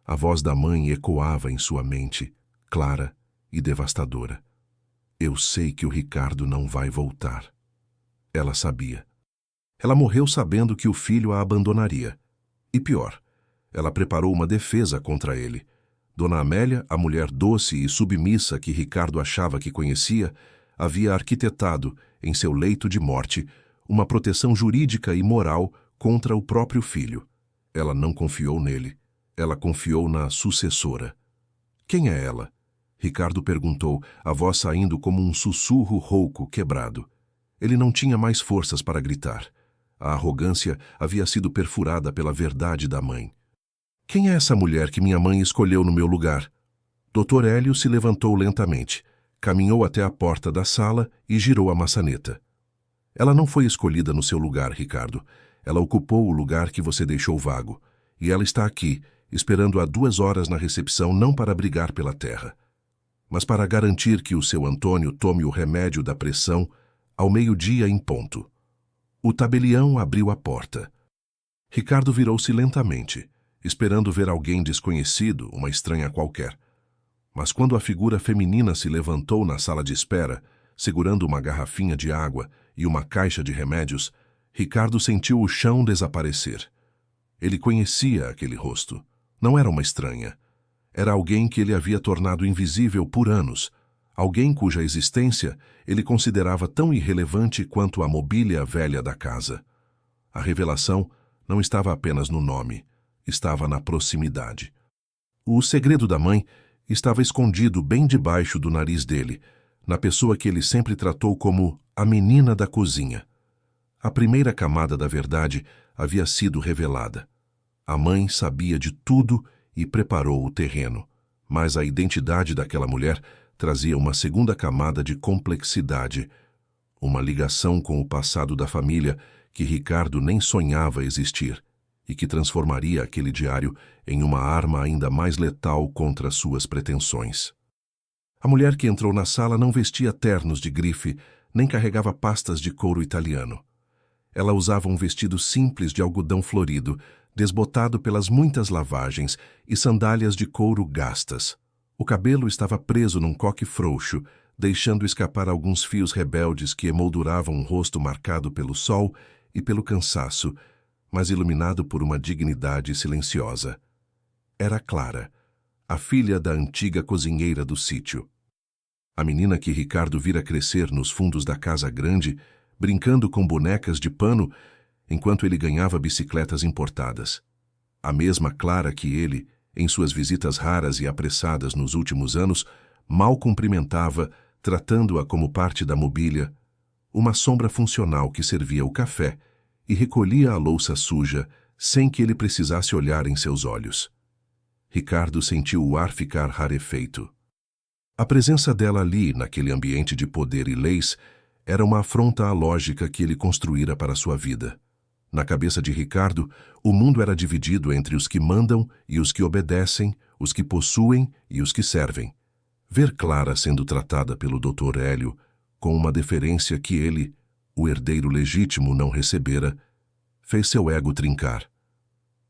A voz da mãe ecoava em sua mente, clara e devastadora. Eu sei que o Ricardo não vai voltar. Ela sabia. Ela morreu sabendo que o filho a abandonaria. E pior, ela preparou uma defesa contra ele. Dona Amélia, a mulher doce e submissa que Ricardo achava que conhecia, havia arquitetado, em seu leito de morte, uma proteção jurídica e moral contra o próprio filho. Ela não confiou nele. Ela confiou na sucessora. Quem é ela? Ricardo perguntou, a voz saindo como um sussurro rouco quebrado. Ele não tinha mais forças para gritar. A arrogância havia sido perfurada pela verdade da mãe. Quem é essa mulher que minha mãe escolheu no meu lugar? Dr. Hélio se levantou lentamente, caminhou até a porta da sala e girou a maçaneta. Ela não foi escolhida no seu lugar, Ricardo. Ela ocupou o lugar que você deixou vago. E ela está aqui, esperando há 2 horas na recepção, não para brigar pela terra, mas para garantir que o seu Antônio tome o remédio da pressão ao 12:00 em ponto. O tabelião abriu a porta. Ricardo virou-se lentamente, esperando ver alguém desconhecido, uma estranha qualquer. Mas quando a figura feminina se levantou na sala de espera, segurando uma garrafinha de água e uma caixa de remédios, Ricardo sentiu o chão desaparecer. Ele conhecia aquele rosto. Não era uma estranha. Era alguém que ele havia tornado invisível por anos, alguém cuja existência ele considerava tão irrelevante quanto a mobília velha da casa. A revelação não estava apenas no nome, estava na proximidade. O segredo da mãe estava escondido bem debaixo do nariz dele, na pessoa que ele sempre tratou como a menina da cozinha. A primeira camada da verdade havia sido revelada. A mãe sabia de tudo e preparou o terreno, mas a identidade daquela mulher trazia uma segunda camada de complexidade, uma ligação com o passado da família que Ricardo nem sonhava existir e que transformaria aquele diário em uma arma ainda mais letal contra suas pretensões. A mulher que entrou na sala não vestia ternos de grife nem carregava pastas de couro italiano. Ela usava um vestido simples de algodão florido, desbotado pelas muitas lavagens, e sandálias de couro gastas. O cabelo estava preso num coque frouxo, deixando escapar alguns fios rebeldes que emolduravam um rosto marcado pelo sol e pelo cansaço, mas iluminado por uma dignidade silenciosa. Era Clara, a filha da antiga cozinheira do sítio. A menina que Ricardo vira crescer nos fundos da casa grande, brincando com bonecas de pano, enquanto ele ganhava bicicletas importadas. A mesma Clara que ele, em suas visitas raras e apressadas nos últimos anos, mal cumprimentava, tratando-a como parte da mobília, uma sombra funcional que servia o café e recolhia a louça suja sem que ele precisasse olhar em seus olhos. Ricardo sentiu o ar ficar rarefeito. A presença dela ali, naquele ambiente de poder e leis, era uma afronta à lógica que ele construíra para sua vida. Na cabeça de Ricardo, o mundo era dividido entre os que mandam e os que obedecem, os que possuem e os que servem. Ver Clara sendo tratada pelo Dr. Hélio com uma deferência que ele, o herdeiro legítimo, não recebera, fez seu ego trincar.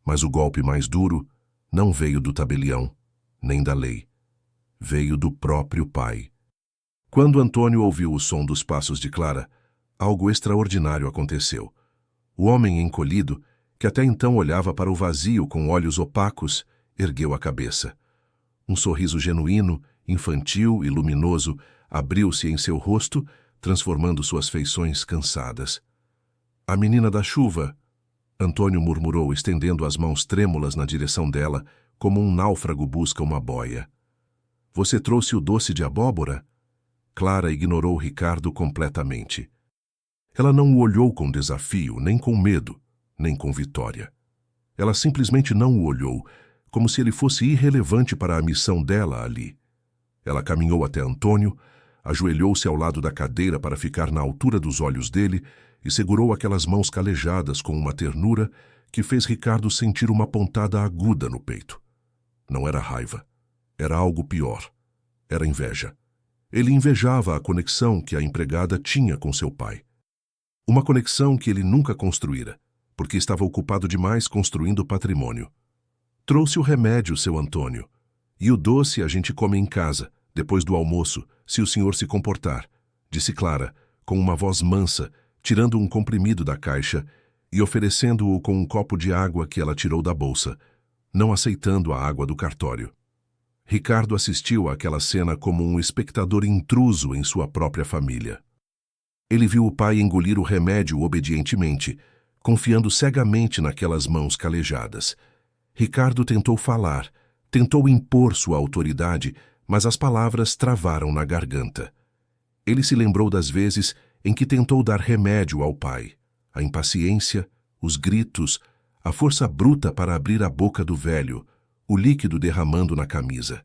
Mas o golpe mais duro não veio do tabelião, nem da lei. Veio do próprio pai. Quando Antônio ouviu o som dos passos de Clara, algo extraordinário aconteceu. O homem encolhido, que até então olhava para o vazio com olhos opacos, ergueu a cabeça. Um sorriso genuíno, infantil e luminoso abriu-se em seu rosto, transformando suas feições cansadas. A menina da chuva, Antônio murmurou, estendendo as mãos trêmulas na direção dela, como um náufrago busca uma boia. Você trouxe o doce de abóbora? Clara ignorou Ricardo completamente. Ela não o olhou com desafio, nem com medo, nem com vitória. Ela simplesmente não o olhou, como se ele fosse irrelevante para a missão dela ali. Ela caminhou até Antônio, ajoelhou-se ao lado da cadeira para ficar na altura dos olhos dele e segurou aquelas mãos calejadas com uma ternura que fez Ricardo sentir uma pontada aguda no peito. Não era raiva. Era algo pior. Era inveja. Ele invejava a conexão que a empregada tinha com seu pai. Uma conexão que ele nunca construíra, porque estava ocupado demais construindo patrimônio. Trouxe o remédio, seu Antônio. E o doce a gente come em casa, depois do almoço, se o senhor se comportar, disse Clara, com uma voz mansa, tirando um comprimido da caixa e oferecendo-o com um copo de água que ela tirou da bolsa, não aceitando a água do cartório. Ricardo assistiu àquela cena como um espectador intruso em sua própria família. Ele viu o pai engolir o remédio obedientemente, confiando cegamente naquelas mãos calejadas. Ricardo tentou falar, tentou impor sua autoridade, mas as palavras travaram na garganta. Ele se lembrou das vezes em que tentou dar remédio ao pai. A impaciência, os gritos, a força bruta para abrir a boca do velho, o líquido derramando na camisa.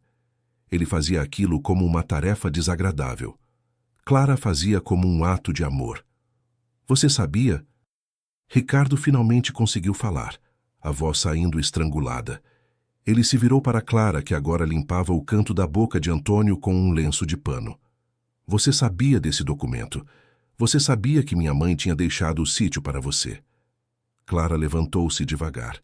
Ele fazia aquilo como uma tarefa desagradável. Clara fazia como um ato de amor. Você sabia? Ricardo finalmente conseguiu falar, a voz saindo estrangulada. Ele se virou para Clara, que agora limpava o canto da boca de Antônio com um lenço de pano. Você sabia desse documento. Você sabia que minha mãe tinha deixado o sítio para você. Clara levantou-se devagar.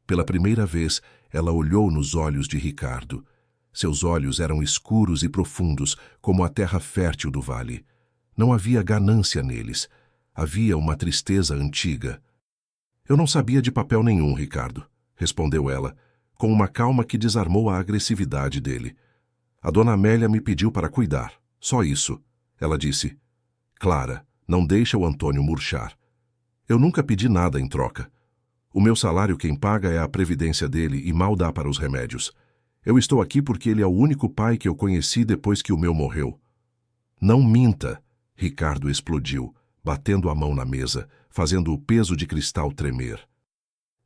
Pela primeira vez, ela olhou nos olhos de Ricardo. Seus olhos eram escuros e profundos, como a terra fértil do vale. Não havia ganância neles. Havia uma tristeza antiga. Eu não sabia de papel nenhum, Ricardo, respondeu ela, com uma calma que desarmou a agressividade dele. A dona Amélia me pediu para cuidar. Só isso. Ela disse. Clara, não deixa o Antônio murchar. Eu nunca pedi nada em troca. O meu salário quem paga é a previdência dele e mal dá para os remédios. Eu estou aqui porque ele é o único pai que eu conheci depois que o meu morreu. Não minta, Ricardo explodiu, batendo a mão na mesa, fazendo o peso de cristal tremer.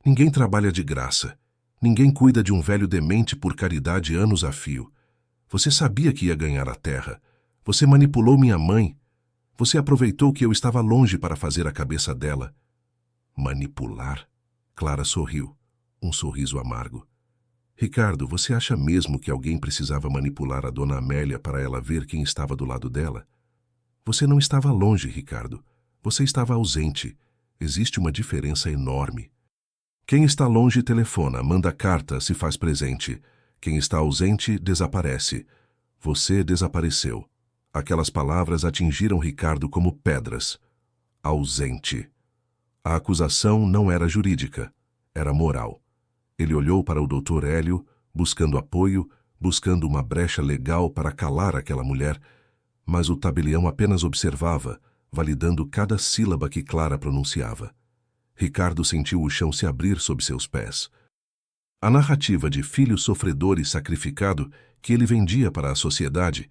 Ninguém trabalha de graça. Ninguém cuida de um velho demente por caridade anos a fio. Você sabia que ia ganhar a terra. Você manipulou minha mãe. Você aproveitou que eu estava longe para fazer a cabeça dela. Manipular? Clara sorriu, um sorriso amargo. Ricardo, você acha mesmo que alguém precisava manipular a dona Amélia para ela ver quem estava do lado dela? Você não estava longe, Ricardo. Você estava ausente. Existe uma diferença enorme. Quem está longe telefona, manda carta, se faz presente. Quem está ausente, desaparece. Você desapareceu. Aquelas palavras atingiram Ricardo como pedras. Ausente. A acusação não era jurídica, era moral. Ele olhou para o Dr. Hélio, buscando apoio, buscando uma brecha legal para calar aquela mulher, mas o tabelião apenas observava, validando cada sílaba que Clara pronunciava. Ricardo sentiu o chão se abrir sob seus pés. A narrativa de filho sofredor e sacrificado que ele vendia para a sociedade,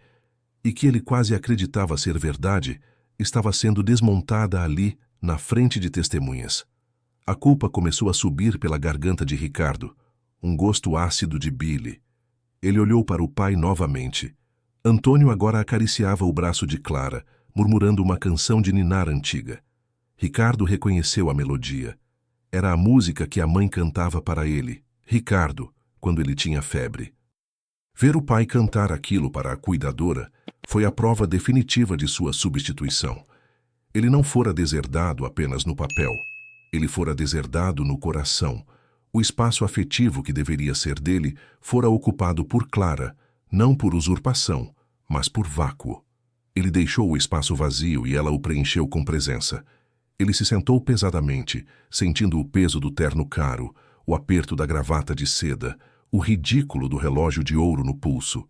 e que ele quase acreditava ser verdade, estava sendo desmontada ali, na frente de testemunhas. A culpa começou a subir pela garganta de Ricardo, um gosto ácido de bile. Ele olhou para o pai novamente. Antônio agora acariciava o braço de Clara, murmurando uma canção de ninar antiga. Ricardo reconheceu a melodia. Era a música que a mãe cantava para ele, Ricardo, quando ele tinha febre. Ver o pai cantar aquilo para a cuidadora foi a prova definitiva de sua substituição. Ele não fora deserdado apenas no papel. Ele fora deserdado no coração. O espaço afetivo que deveria ser dele fora ocupado por Clara, não por usurpação, mas por vácuo. Ele deixou o espaço vazio e ela o preencheu com presença. Ele se sentou pesadamente, sentindo o peso do terno caro, o aperto da gravata de seda, o ridículo do relógio de ouro no pulso.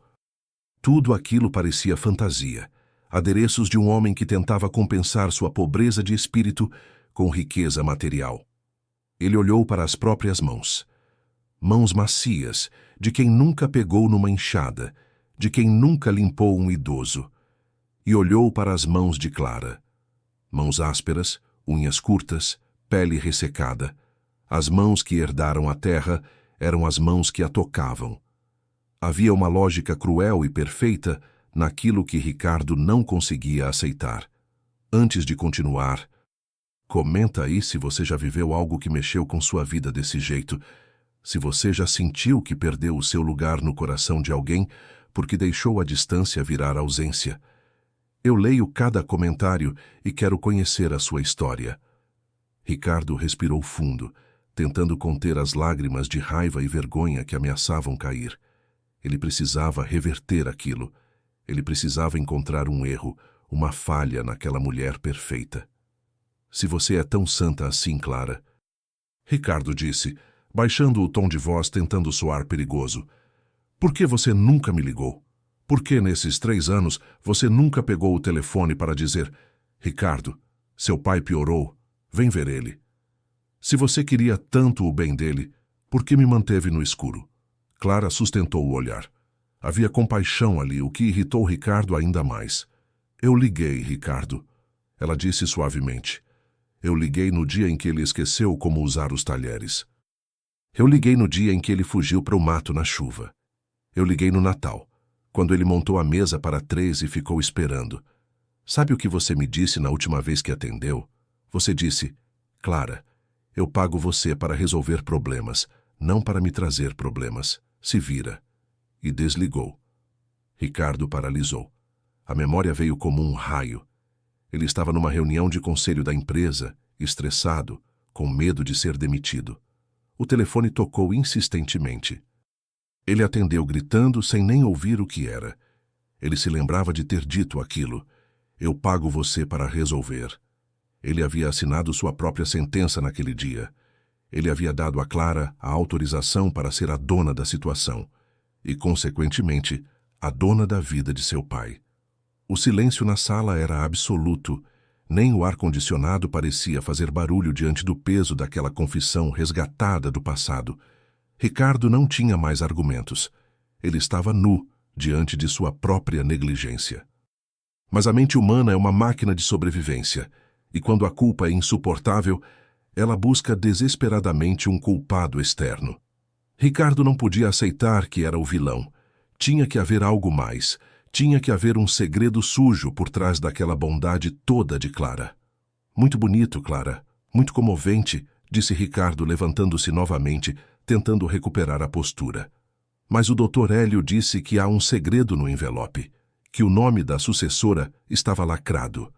Tudo aquilo parecia fantasia, adereços de um homem que tentava compensar sua pobreza de espírito com riqueza material. Ele olhou para as próprias mãos. Mãos macias, de quem nunca pegou numa enxada, de quem nunca limpou um idoso. E olhou para as mãos de Clara. Mãos ásperas, unhas curtas, pele ressecada. As mãos que herdaram a terra eram as mãos que a tocavam. Havia uma lógica cruel e perfeita naquilo que Ricardo não conseguia aceitar. Antes de continuar, comenta aí se você já viveu algo que mexeu com sua vida desse jeito, se você já sentiu que perdeu o seu lugar no coração de alguém porque deixou a distância virar ausência. Eu leio cada comentário e quero conhecer a sua história. Ricardo respirou fundo, tentando conter as lágrimas de raiva e vergonha que ameaçavam cair. Ele precisava reverter aquilo. Ele precisava encontrar um erro, uma falha naquela mulher perfeita. Se você é tão santa assim, Clara... Ricardo disse, baixando o tom de voz tentando soar perigoso. Por que você nunca me ligou? Por que nesses 3 anos você nunca pegou o telefone para dizer Ricardo, seu pai piorou, vem ver ele. Se você queria tanto o bem dele, por que me manteve no escuro? Clara sustentou o olhar. Havia compaixão ali, o que irritou Ricardo ainda mais. Eu liguei, Ricardo. Ela disse suavemente. Eu liguei no dia em que ele esqueceu como usar os talheres. Eu liguei no dia em que ele fugiu para o mato na chuva. Eu liguei no Natal, quando ele montou a mesa para 3 e ficou esperando. Sabe o que você me disse na última vez que atendeu? Você disse, Clara, eu pago você para resolver problemas, não para me trazer problemas. Se vira. E desligou. Ricardo paralisou. A memória veio como um raio. Ele estava numa reunião de conselho da empresa, estressado, com medo de ser demitido. O telefone tocou insistentemente. Ele atendeu gritando sem nem ouvir o que era. Ele se lembrava de ter dito aquilo. Eu pago você para resolver. Ele havia assinado sua própria sentença naquele dia. Ele havia dado a Clara a autorização para ser a dona da situação e, consequentemente, a dona da vida de seu pai. O silêncio na sala era absoluto. Nem o ar-condicionado parecia fazer barulho diante do peso daquela confissão resgatada do passado. Ricardo não tinha mais argumentos. Ele estava nu diante de sua própria negligência. Mas a mente humana é uma máquina de sobrevivência, e quando a culpa é insuportável, ela busca desesperadamente um culpado externo. Ricardo não podia aceitar que era o vilão. Tinha que haver algo mais. Tinha que haver um segredo sujo por trás daquela bondade toda de Clara. Muito bonito, Clara. Muito comovente, disse Ricardo, levantando-se novamente, tentando recuperar a postura. Mas o Dr. Hélio disse que há um segredo no envelope, que o nome da sucessora estava lacrado.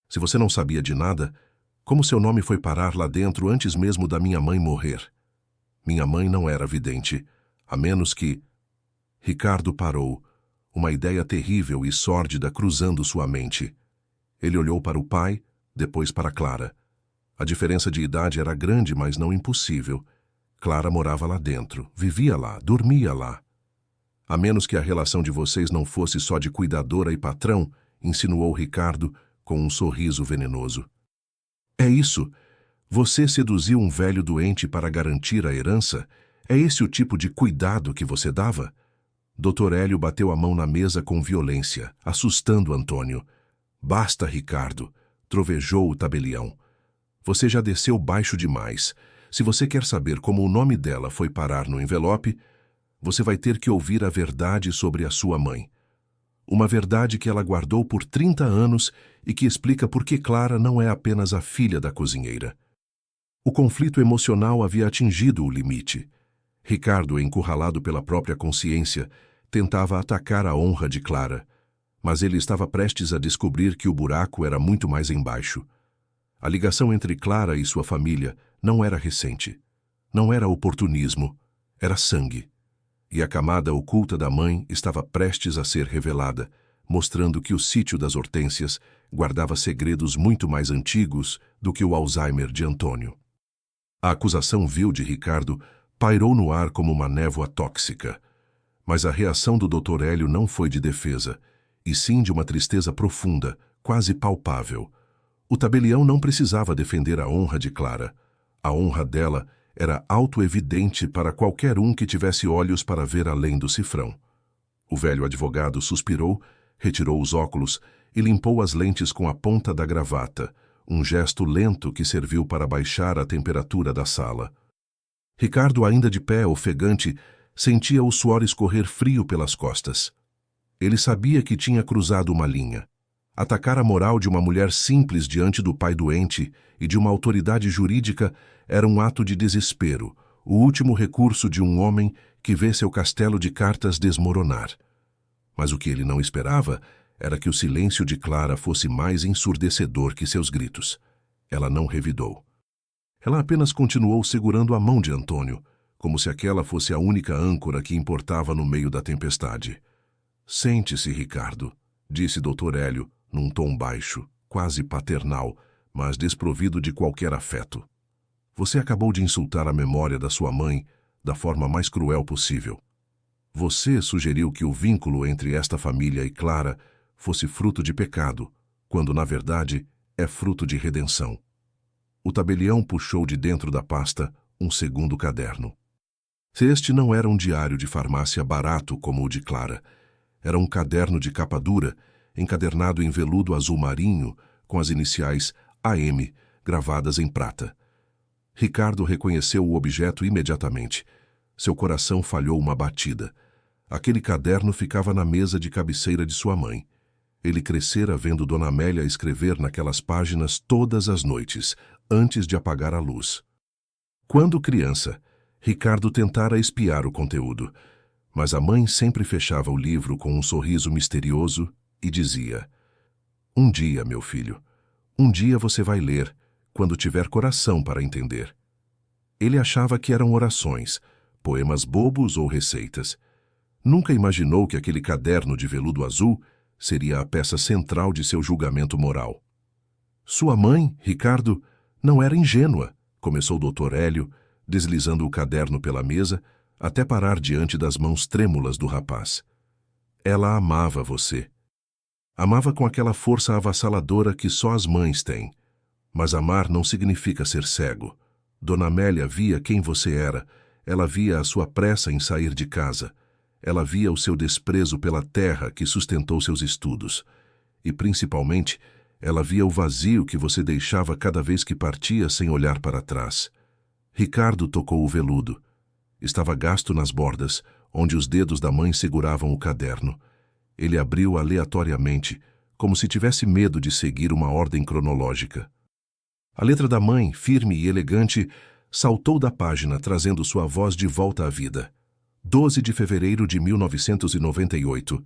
Se você não sabia de nada, como seu nome foi parar lá dentro antes mesmo da minha mãe morrer? Minha mãe não era vidente, a menos que... Ricardo parou, uma ideia terrível e sórdida cruzando sua mente. Ele olhou para o pai, depois para Clara. A diferença de idade era grande, mas não impossível. Clara morava lá dentro, vivia lá, dormia lá. A menos que a relação de vocês não fosse só de cuidadora e patrão, insinuou Ricardo com um sorriso venenoso. É isso. Você seduziu um velho doente para garantir a herança? É esse o tipo de cuidado que você dava? Dr. Hélio bateu a mão na mesa com violência, assustando Antônio. Basta, Ricardo, trovejou o tabelião. Você já desceu baixo demais. Se você quer saber como o nome dela foi parar no envelope, você vai ter que ouvir a verdade sobre a sua mãe. Uma verdade que ela guardou por 30 anos e que explica por que Clara não é apenas a filha da cozinheira. O conflito emocional havia atingido o limite. Ricardo, encurralado pela própria consciência, tentava atacar a honra de Clara, mas ele estava prestes a descobrir que o buraco era muito mais embaixo. A ligação entre Clara e sua família não era recente. Não era oportunismo, era sangue. E a camada oculta da mãe estava prestes a ser revelada, mostrando que o sítio das Hortênsias guardava segredos muito mais antigos do que o Alzheimer de Antônio. A acusação vil de Ricardo pairou no ar como uma névoa tóxica. Mas a reação do Dr. Hélio não foi de defesa, e sim de uma tristeza profunda, quase palpável. O tabelião não precisava defender a honra de Clara. A honra dela era autoevidente para qualquer um que tivesse olhos para ver além do cifrão. O velho advogado suspirou, retirou os óculos e limpou as lentes com a ponta da gravata, um gesto lento que serviu para baixar a temperatura da sala. Ricardo, ainda de pé, ofegante, sentia o suor escorrer frio pelas costas. Ele sabia que tinha cruzado uma linha. Atacar a moral de uma mulher simples diante do pai doente e de uma autoridade jurídica era um ato de desespero, o último recurso de um homem que vê seu castelo de cartas desmoronar. Mas o que ele não esperava era que o silêncio de Clara fosse mais ensurdecedor que seus gritos. Ela não revidou. Ela apenas continuou segurando a mão de Antônio, como se aquela fosse a única âncora que importava no meio da tempestade. Sente-se, Ricardo, disse Dr. Hélio, num tom baixo, quase paternal, mas desprovido de qualquer afeto. Você acabou de insultar a memória da sua mãe da forma mais cruel possível. Você sugeriu que o vínculo entre esta família e Clara fosse fruto de pecado, quando, na verdade, é fruto de redenção. O tabelião puxou de dentro da pasta um segundo caderno. Este não era um diário de farmácia barato como o de Clara. Era um caderno de capa dura, encadernado em veludo azul marinho, com as iniciais AM gravadas em prata. Ricardo reconheceu o objeto imediatamente. Seu coração falhou uma batida. Aquele caderno ficava na mesa de cabeceira de sua mãe. Ele crescera vendo Dona Amélia escrever naquelas páginas todas as noites, antes de apagar a luz. Quando criança, Ricardo tentara espiar o conteúdo, mas a mãe sempre fechava o livro com um sorriso misterioso e dizia: "Um dia, meu filho, um dia você vai ler, quando tiver coração para entender." Ele achava que eram orações, poemas bobos ou receitas. Nunca imaginou que aquele caderno de veludo azul seria a peça central de seu julgamento moral. Sua mãe, Ricardo, não era ingênua, começou o Dr. Hélio, deslizando o caderno pela mesa, até parar diante das mãos trêmulas do rapaz. Ela amava você. Amava com aquela força avassaladora que só as mães têm. Mas amar não significa ser cego. Dona Amélia via quem você era, ela via a sua pressa em sair de casa, ela via o seu desprezo pela terra que sustentou seus estudos. E, principalmente, ela via o vazio que você deixava cada vez que partia sem olhar para trás. Ricardo tocou o veludo. Estava gasto nas bordas, onde os dedos da mãe seguravam o caderno. Ele abriu aleatoriamente, como se tivesse medo de seguir uma ordem cronológica. A letra da mãe, firme e elegante, saltou da página, trazendo sua voz de volta à vida. 12 de fevereiro de 1998.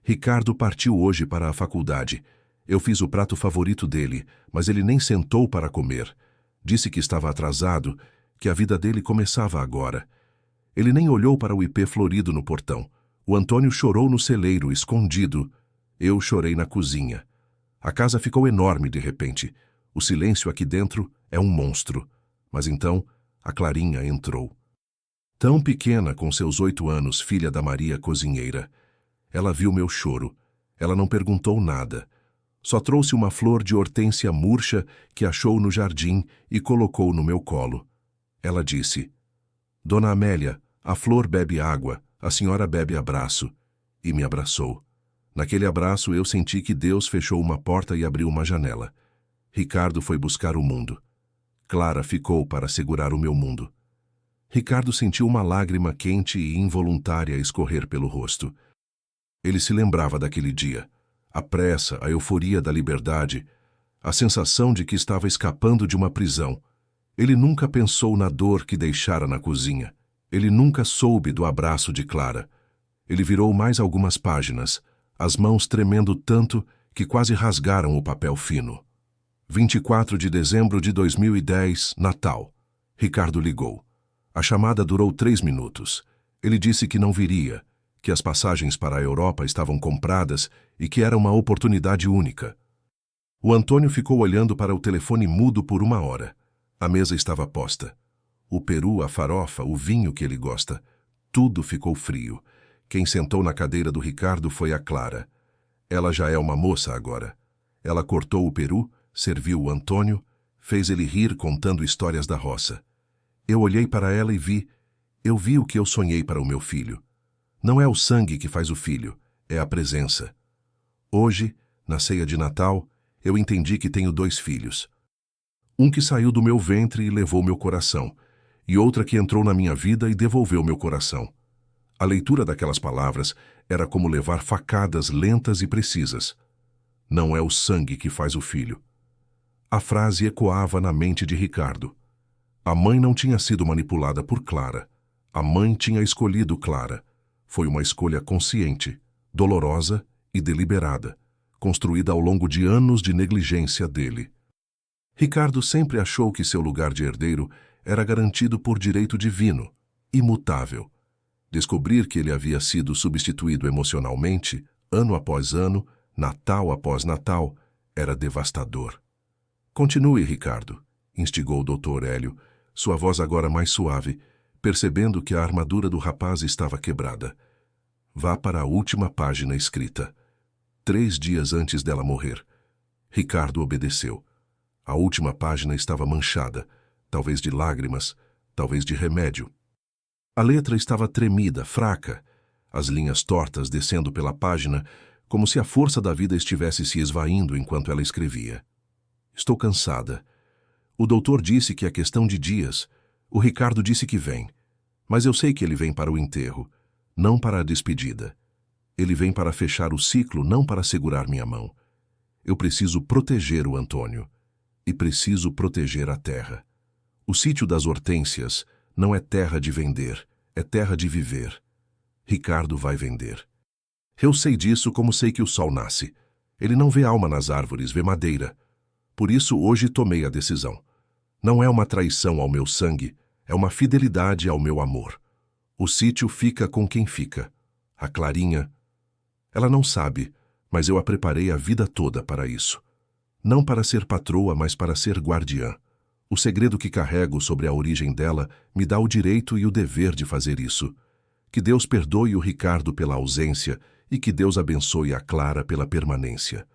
Ricardo partiu hoje para a faculdade. Eu fiz o prato favorito dele, mas ele nem sentou para comer. Disse que estava atrasado, que a vida dele começava agora. Ele nem olhou para o ipê florido no portão. O Antônio chorou no celeiro, escondido. Eu chorei na cozinha. A casa ficou enorme de repente. O silêncio aqui dentro é um monstro. Mas então, a Clarinha entrou. Tão pequena, com seus 8 anos, filha da Maria cozinheira. Ela viu meu choro. Ela não perguntou nada. Só trouxe uma flor de hortênsia murcha que achou no jardim e colocou no meu colo. Ela disse: Dona Amélia, a flor bebe água, a senhora bebe abraço. E me abraçou. Naquele abraço eu senti que Deus fechou uma porta e abriu uma janela. Ricardo foi buscar o mundo. Clara ficou para segurar o meu mundo. Ricardo sentiu uma lágrima quente e involuntária escorrer pelo rosto. Ele se lembrava daquele dia. A pressa, a euforia da liberdade, a sensação de que estava escapando de uma prisão. Ele nunca pensou na dor que deixara na cozinha. Ele nunca soube do abraço de Clara. Ele virou mais algumas páginas, as mãos tremendo tanto que quase rasgaram o papel fino. 24 de dezembro de 2010, Natal. Ricardo ligou. A chamada durou 3 minutos. Ele disse que não viria, que as passagens para a Europa estavam compradas e que era uma oportunidade única. O Antônio ficou olhando para o telefone mudo por 1 hora. A mesa estava posta. O peru, a farofa, o vinho que ele gosta. Tudo ficou frio. Quem sentou na cadeira do Ricardo foi a Clara. Ela já é uma moça agora. Ela cortou o peru, serviu o Antônio, fez ele rir contando histórias da roça. Eu olhei para ela e eu vi o que eu sonhei para o meu filho. Não é o sangue que faz o filho, é a presença. Hoje, na ceia de Natal, eu entendi que tenho 2 filhos. Um que saiu do meu ventre e levou meu coração, e outra que entrou na minha vida e devolveu meu coração. A leitura daquelas palavras era como levar facadas lentas e precisas. Não é o sangue que faz o filho. A frase ecoava na mente de Ricardo. A mãe não tinha sido manipulada por Clara. A mãe tinha escolhido Clara. Foi uma escolha consciente, dolorosa e deliberada, construída ao longo de anos de negligência dele. Ricardo sempre achou que seu lugar de herdeiro era garantido por direito divino, imutável. Descobrir que ele havia sido substituído emocionalmente, ano após ano, Natal após Natal, era devastador. Continue, Ricardo, instigou o Dr. Hélio, sua voz agora mais suave, percebendo que a armadura do rapaz estava quebrada. Vá para a última página escrita. 3 dias antes dela morrer. Ricardo obedeceu. A última página estava manchada, talvez de lágrimas, talvez de remédio. A letra estava tremida, fraca, as linhas tortas descendo pela página, como se a força da vida estivesse se esvaindo enquanto ela escrevia. Estou cansada. O doutor disse que é questão de dias. O Ricardo disse que vem. Mas eu sei que ele vem para o enterro, não para a despedida. Ele vem para fechar o ciclo, não para segurar minha mão. Eu preciso proteger o Antônio. E preciso proteger a terra. O sítio das Hortênsias não é terra de vender, é terra de viver. Ricardo vai vender. Eu sei disso como sei que o sol nasce. Ele não vê alma nas árvores, vê madeira. Por isso hoje tomei a decisão. Não é uma traição ao meu sangue, é uma fidelidade ao meu amor. O sítio fica com quem fica. A Clarinha... Ela não sabe, mas eu a preparei a vida toda para isso. Não para ser patroa, mas para ser guardiã. O segredo que carrego sobre a origem dela me dá o direito e o dever de fazer isso. Que Deus perdoe o Ricardo pela ausência e que Deus abençoe a Clara pela permanência.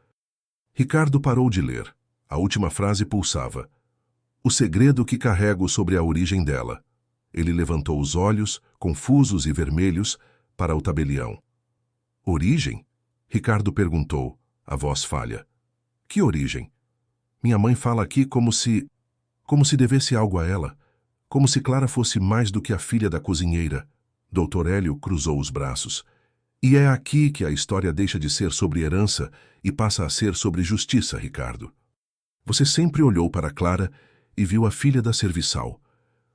Ricardo parou de ler. A última frase pulsava. O segredo que carrego sobre a origem dela. Ele levantou os olhos, confusos e vermelhos, para o tabelião. Origem? Ricardo perguntou, a voz falha. Que origem? Minha mãe fala aqui como se devesse algo a ela, como se Clara fosse mais do que a filha da cozinheira. Dr. Hélio cruzou os braços. E é aqui que a história deixa de ser sobre herança e passa a ser sobre justiça, Ricardo. Você sempre olhou para Clara e viu a filha da serviçal.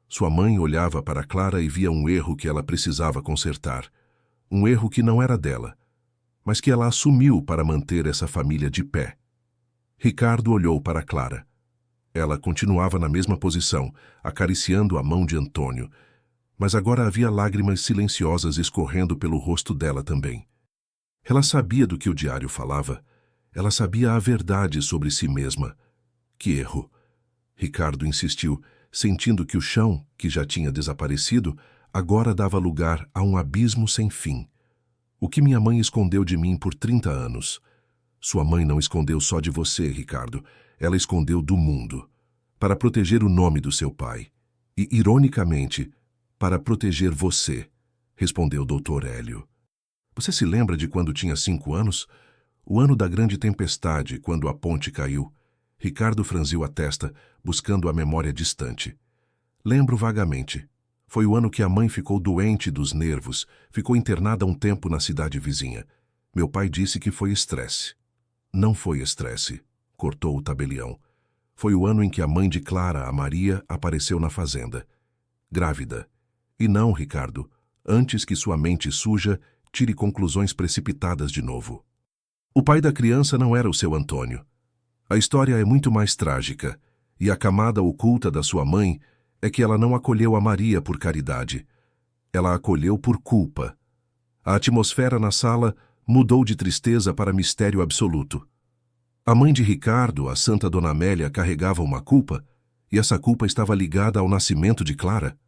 Sua mãe olhava para Clara e via um erro que ela precisava consertar. Um erro que não era dela, mas que ela assumiu para manter essa família de pé. Ricardo olhou para Clara. Ela continuava na mesma posição, acariciando a mão de Antônio, mas agora havia lágrimas silenciosas escorrendo pelo rosto dela também. Ela sabia do que o diário falava. Ela sabia a verdade sobre si mesma. Que erro! Ricardo insistiu, sentindo que o chão, que já tinha desaparecido, agora dava lugar a um abismo sem fim. O que minha mãe escondeu de mim por 30 anos. Sua mãe não escondeu só de você, Ricardo. Ela escondeu do mundo. Para proteger o nome do seu pai. E, ironicamente, para proteger você, respondeu Dr. Hélio. Você se lembra de quando tinha 5 anos? O ano da grande tempestade, quando a ponte caiu. Ricardo franziu a testa, buscando a memória distante. Lembro vagamente. Foi o ano que a mãe ficou doente dos nervos, ficou internada um tempo na cidade vizinha. Meu pai disse que foi estresse. Não foi estresse, cortou o tabelião. Foi o ano em que a mãe de Clara, a Maria, apareceu na fazenda. Grávida. E não, Ricardo, antes que sua mente suja tire conclusões precipitadas de novo. O pai da criança não era o seu Antônio. A história é muito mais trágica, e a camada oculta da sua mãe é que ela não acolheu a Maria por caridade. Ela a acolheu por culpa. A atmosfera na sala mudou de tristeza para mistério absoluto. A mãe de Ricardo, a Santa Dona Amélia, carregava uma culpa, e essa culpa estava ligada ao nascimento de Clara.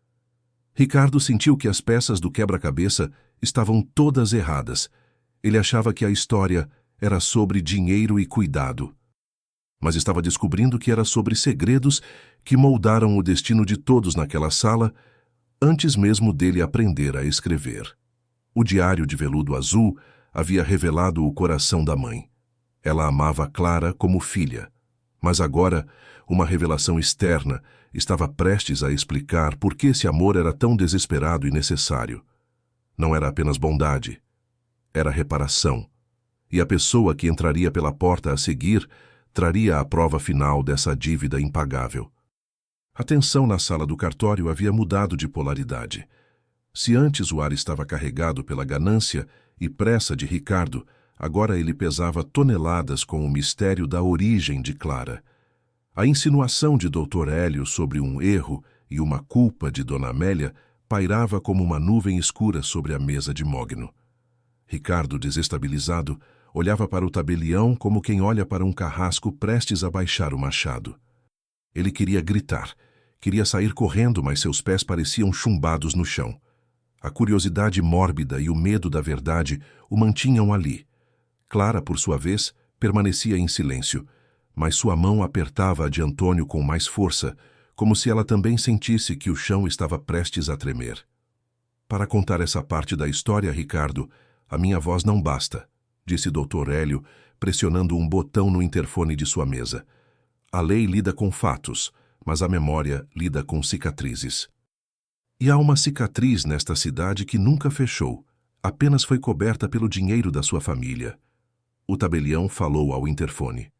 Ricardo sentiu que as peças do quebra-cabeça estavam todas erradas. Ele achava que a história era sobre dinheiro e cuidado. Mas estava descobrindo que era sobre segredos que moldaram o destino de todos naquela sala antes mesmo dele aprender a escrever. O diário de veludo azul havia revelado o coração da mãe. Ela amava Clara como filha, mas agora uma revelação externa estava prestes a explicar por que esse amor era tão desesperado e necessário. Não era apenas bondade, era reparação, e a pessoa que entraria pela porta a seguir traria a prova final dessa dívida impagável. A tensão na sala do cartório havia mudado de polaridade. Se antes o ar estava carregado pela ganância e pressa de Ricardo, agora ele pesava toneladas com o mistério da origem de Clara. A insinuação de Dr. Hélio sobre um erro e uma culpa de Dona Amélia pairava como uma nuvem escura sobre a mesa de mogno. Ricardo, desestabilizado, olhava para o tabelião como quem olha para um carrasco prestes a baixar o machado. Ele queria gritar, queria sair correndo, mas seus pés pareciam chumbados no chão. A curiosidade mórbida e o medo da verdade o mantinham ali. Clara, por sua vez, permanecia em silêncio, mas sua mão apertava a de Antônio com mais força, como se ela também sentisse que o chão estava prestes a tremer. Para contar essa parte da história, Ricardo, a minha voz não basta, disse Dr. Hélio, pressionando um botão no interfone de sua mesa. A lei lida com fatos, mas a memória lida com cicatrizes. E há uma cicatriz nesta cidade que nunca fechou, apenas foi coberta pelo dinheiro da sua família. O tabelião falou ao interfone.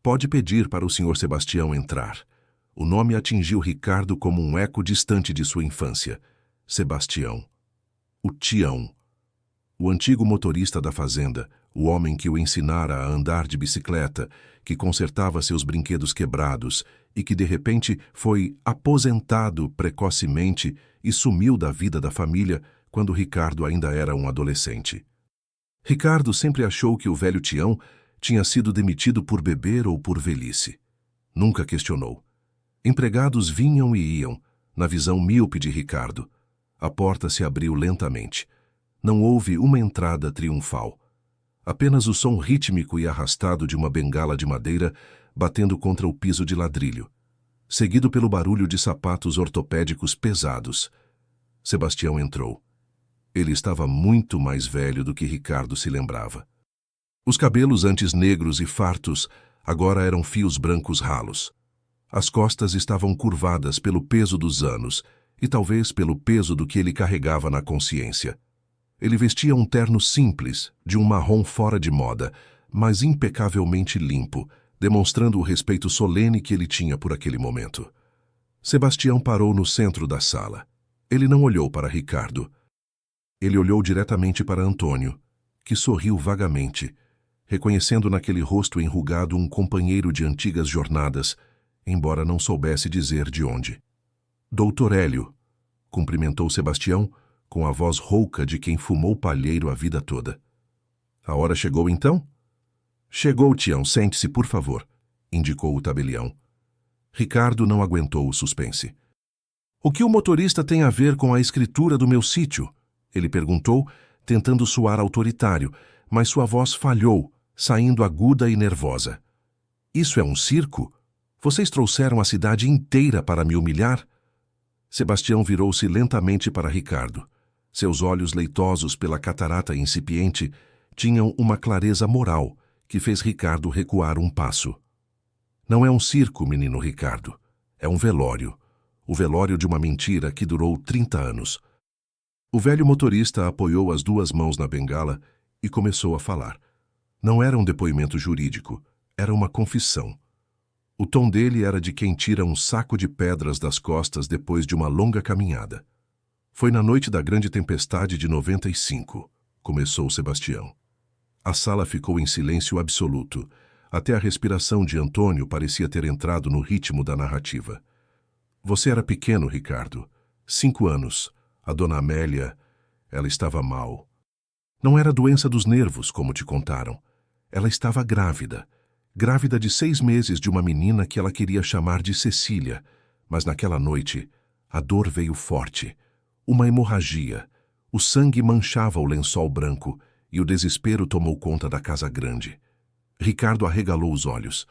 Pode pedir para o Sr. Sebastião entrar. O nome atingiu Ricardo como um eco distante de sua infância. Sebastião. O Tião. O antigo motorista da fazenda, o homem que o ensinara a andar de bicicleta, que consertava seus brinquedos quebrados e que de repente foi aposentado precocemente e sumiu da vida da família quando Ricardo ainda era um adolescente. Ricardo sempre achou que o velho Tião tinha sido demitido por beber ou por velhice. Nunca questionou. Empregados vinham e iam, na visão míope de Ricardo. A porta se abriu lentamente. Não houve uma entrada triunfal. Apenas o som rítmico e arrastado de uma bengala de madeira batendo contra o piso de ladrilho, seguido pelo barulho de sapatos ortopédicos pesados. Sebastião entrou. Ele estava muito mais velho do que Ricardo se lembrava. Os cabelos antes negros e fartos agora eram fios brancos ralos. As costas estavam curvadas pelo peso dos anos e talvez pelo peso do que ele carregava na consciência. Ele vestia um terno simples, de um marrom fora de moda, mas impecavelmente limpo, demonstrando o respeito solene que ele tinha por aquele momento. Sebastião parou no centro da sala. Ele não olhou para Ricardo. Ele olhou diretamente para Antônio, que sorriu vagamente, reconhecendo naquele rosto enrugado um companheiro de antigas jornadas, embora não soubesse dizer de onde. Doutor Hélio, cumprimentou Sebastião com a voz rouca de quem fumou palheiro a vida toda. A hora chegou então? Chegou, Tião, sente-se, por favor, indicou o tabelião. Ricardo não aguentou o suspense. O que o motorista tem a ver com a escritura do meu sítio? Ele perguntou, tentando soar autoritário, mas sua voz falhou, saindo aguda e nervosa. Isso é um circo? Vocês trouxeram a cidade inteira para me humilhar? Sebastião virou-se lentamente para Ricardo. Seus olhos leitosos pela catarata incipiente tinham uma clareza moral que fez Ricardo recuar um passo. Não é um circo, menino Ricardo. É um velório. O velório de uma mentira que durou 30 anos. O velho motorista apoiou as duas mãos na bengala e começou a falar. Não era um depoimento jurídico, era uma confissão. O tom dele era de quem tira um saco de pedras das costas depois de uma longa caminhada. Foi na noite da grande tempestade de 95, começou Sebastião. A sala ficou em silêncio absoluto. Até a respiração de Antônio parecia ter entrado no ritmo da narrativa. Você era pequeno, Ricardo. 5 anos. A dona Amélia, ela estava mal. Não era doença dos nervos, como te contaram. Ela estava grávida. Grávida de 6 meses de uma menina que ela queria chamar de Cecília. Mas naquela noite, a dor veio forte. Uma hemorragia. O sangue manchava o lençol branco e o desespero tomou conta da casa grande. Ricardo arregalou os olhos.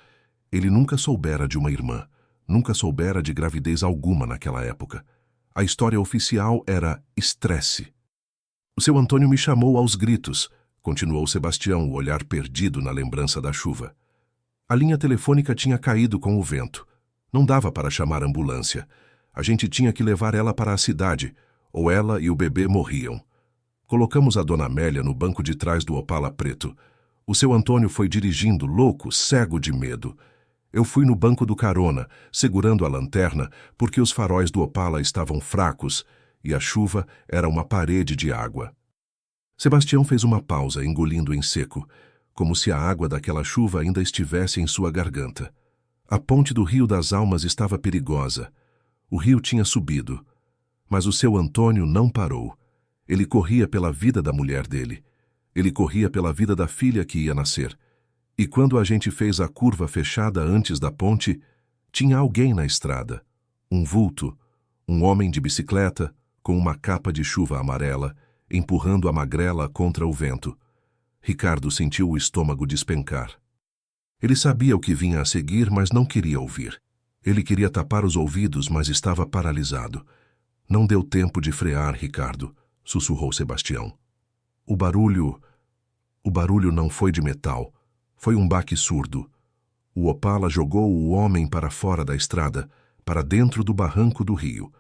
Ele nunca soubera de uma irmã. Nunca soubera de gravidez alguma naquela época. A história oficial era estresse. O seu Antônio me chamou aos gritos, continuou Sebastião, o olhar perdido na lembrança da chuva. A linha telefônica tinha caído com o vento. Não dava para chamar ambulância. A gente tinha que levar ela para a cidade, ou ela e o bebê morriam. Colocamos a dona Amélia no banco de trás do Opala preto. O seu Antônio foi dirigindo, louco, cego de medo. Eu fui no banco do carona, segurando a lanterna, porque os faróis do Opala estavam fracos e a chuva era uma parede de água. Sebastião fez uma pausa, engolindo em seco, como se a água daquela chuva ainda estivesse em sua garganta. A ponte do Rio das Almas estava perigosa. O rio tinha subido. Mas o seu Antônio não parou. Ele corria pela vida da mulher dele. Ele corria pela vida da filha que ia nascer. E quando a gente fez a curva fechada antes da ponte, tinha alguém na estrada. Um vulto, um homem de bicicleta, com uma capa de chuva amarela, empurrando a magrela contra o vento. Ricardo sentiu o estômago despencar. Ele sabia o que vinha a seguir, mas não queria ouvir. Ele queria tapar os ouvidos, mas estava paralisado. Não deu tempo de frear, Ricardo, sussurrou Sebastião. O barulho não foi de metal. Foi um baque surdo. O Opala jogou o homem para fora da estrada, para dentro do barranco do rio.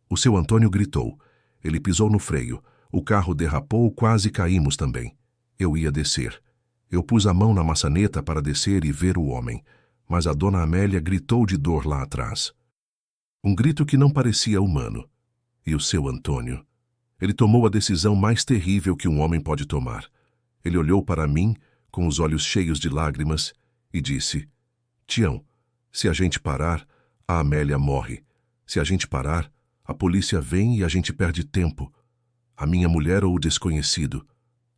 O seu Antônio gritou. Ele pisou no freio. O carro derrapou, quase caímos também. Eu ia descer. Eu pus a mão na maçaneta para descer e ver o homem, mas a dona Amélia gritou de dor lá atrás. Um grito que não parecia humano. E o seu Antônio? Ele tomou a decisão mais terrível que um homem pode tomar. Ele olhou para mim, com os olhos cheios de lágrimas, e disse: Tião, se a gente parar, a Amélia morre. Se a gente parar, a polícia vem e a gente perde tempo. A minha mulher ou o desconhecido.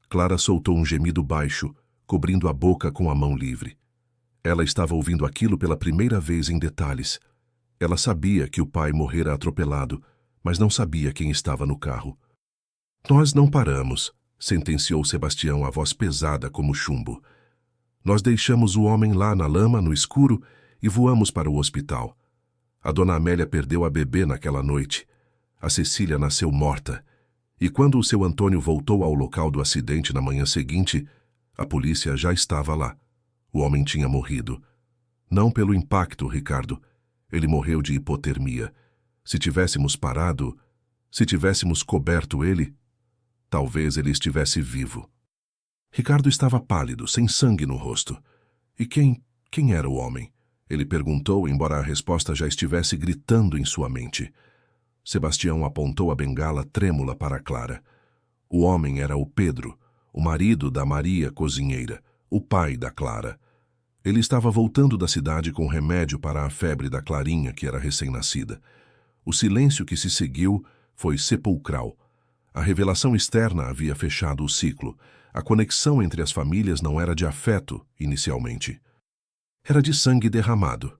Clara soltou um gemido baixo, cobrindo a boca com a mão livre. Ela estava ouvindo aquilo pela primeira vez em detalhes. Ela sabia que o pai morrera atropelado, mas não sabia quem estava no carro. Nós não paramos, sentenciou Sebastião, a voz pesada como chumbo. Nós deixamos o homem lá na lama, no escuro, e voamos para o hospital. A dona Amélia perdeu a bebê naquela noite. A Cecília nasceu morta. E quando o seu Antônio voltou ao local do acidente na manhã seguinte, a polícia já estava lá. O homem tinha morrido. Não pelo impacto, Ricardo. Ele morreu de hipotermia. Se tivéssemos parado, se tivéssemos coberto ele, talvez ele estivesse vivo. Ricardo estava pálido, sem sangue no rosto. E quem era o homem? Ele perguntou, embora a resposta já estivesse gritando em sua mente. Sebastião apontou a bengala trêmula para Clara. O homem era o Pedro, o marido da Maria cozinheira, o pai da Clara. Ele estava voltando da cidade com remédio para a febre da Clarinha, que era recém-nascida. O silêncio que se seguiu foi sepulcral. A revelação externa havia fechado o ciclo. A conexão entre as famílias não era de afeto, inicialmente. Era de sangue derramado.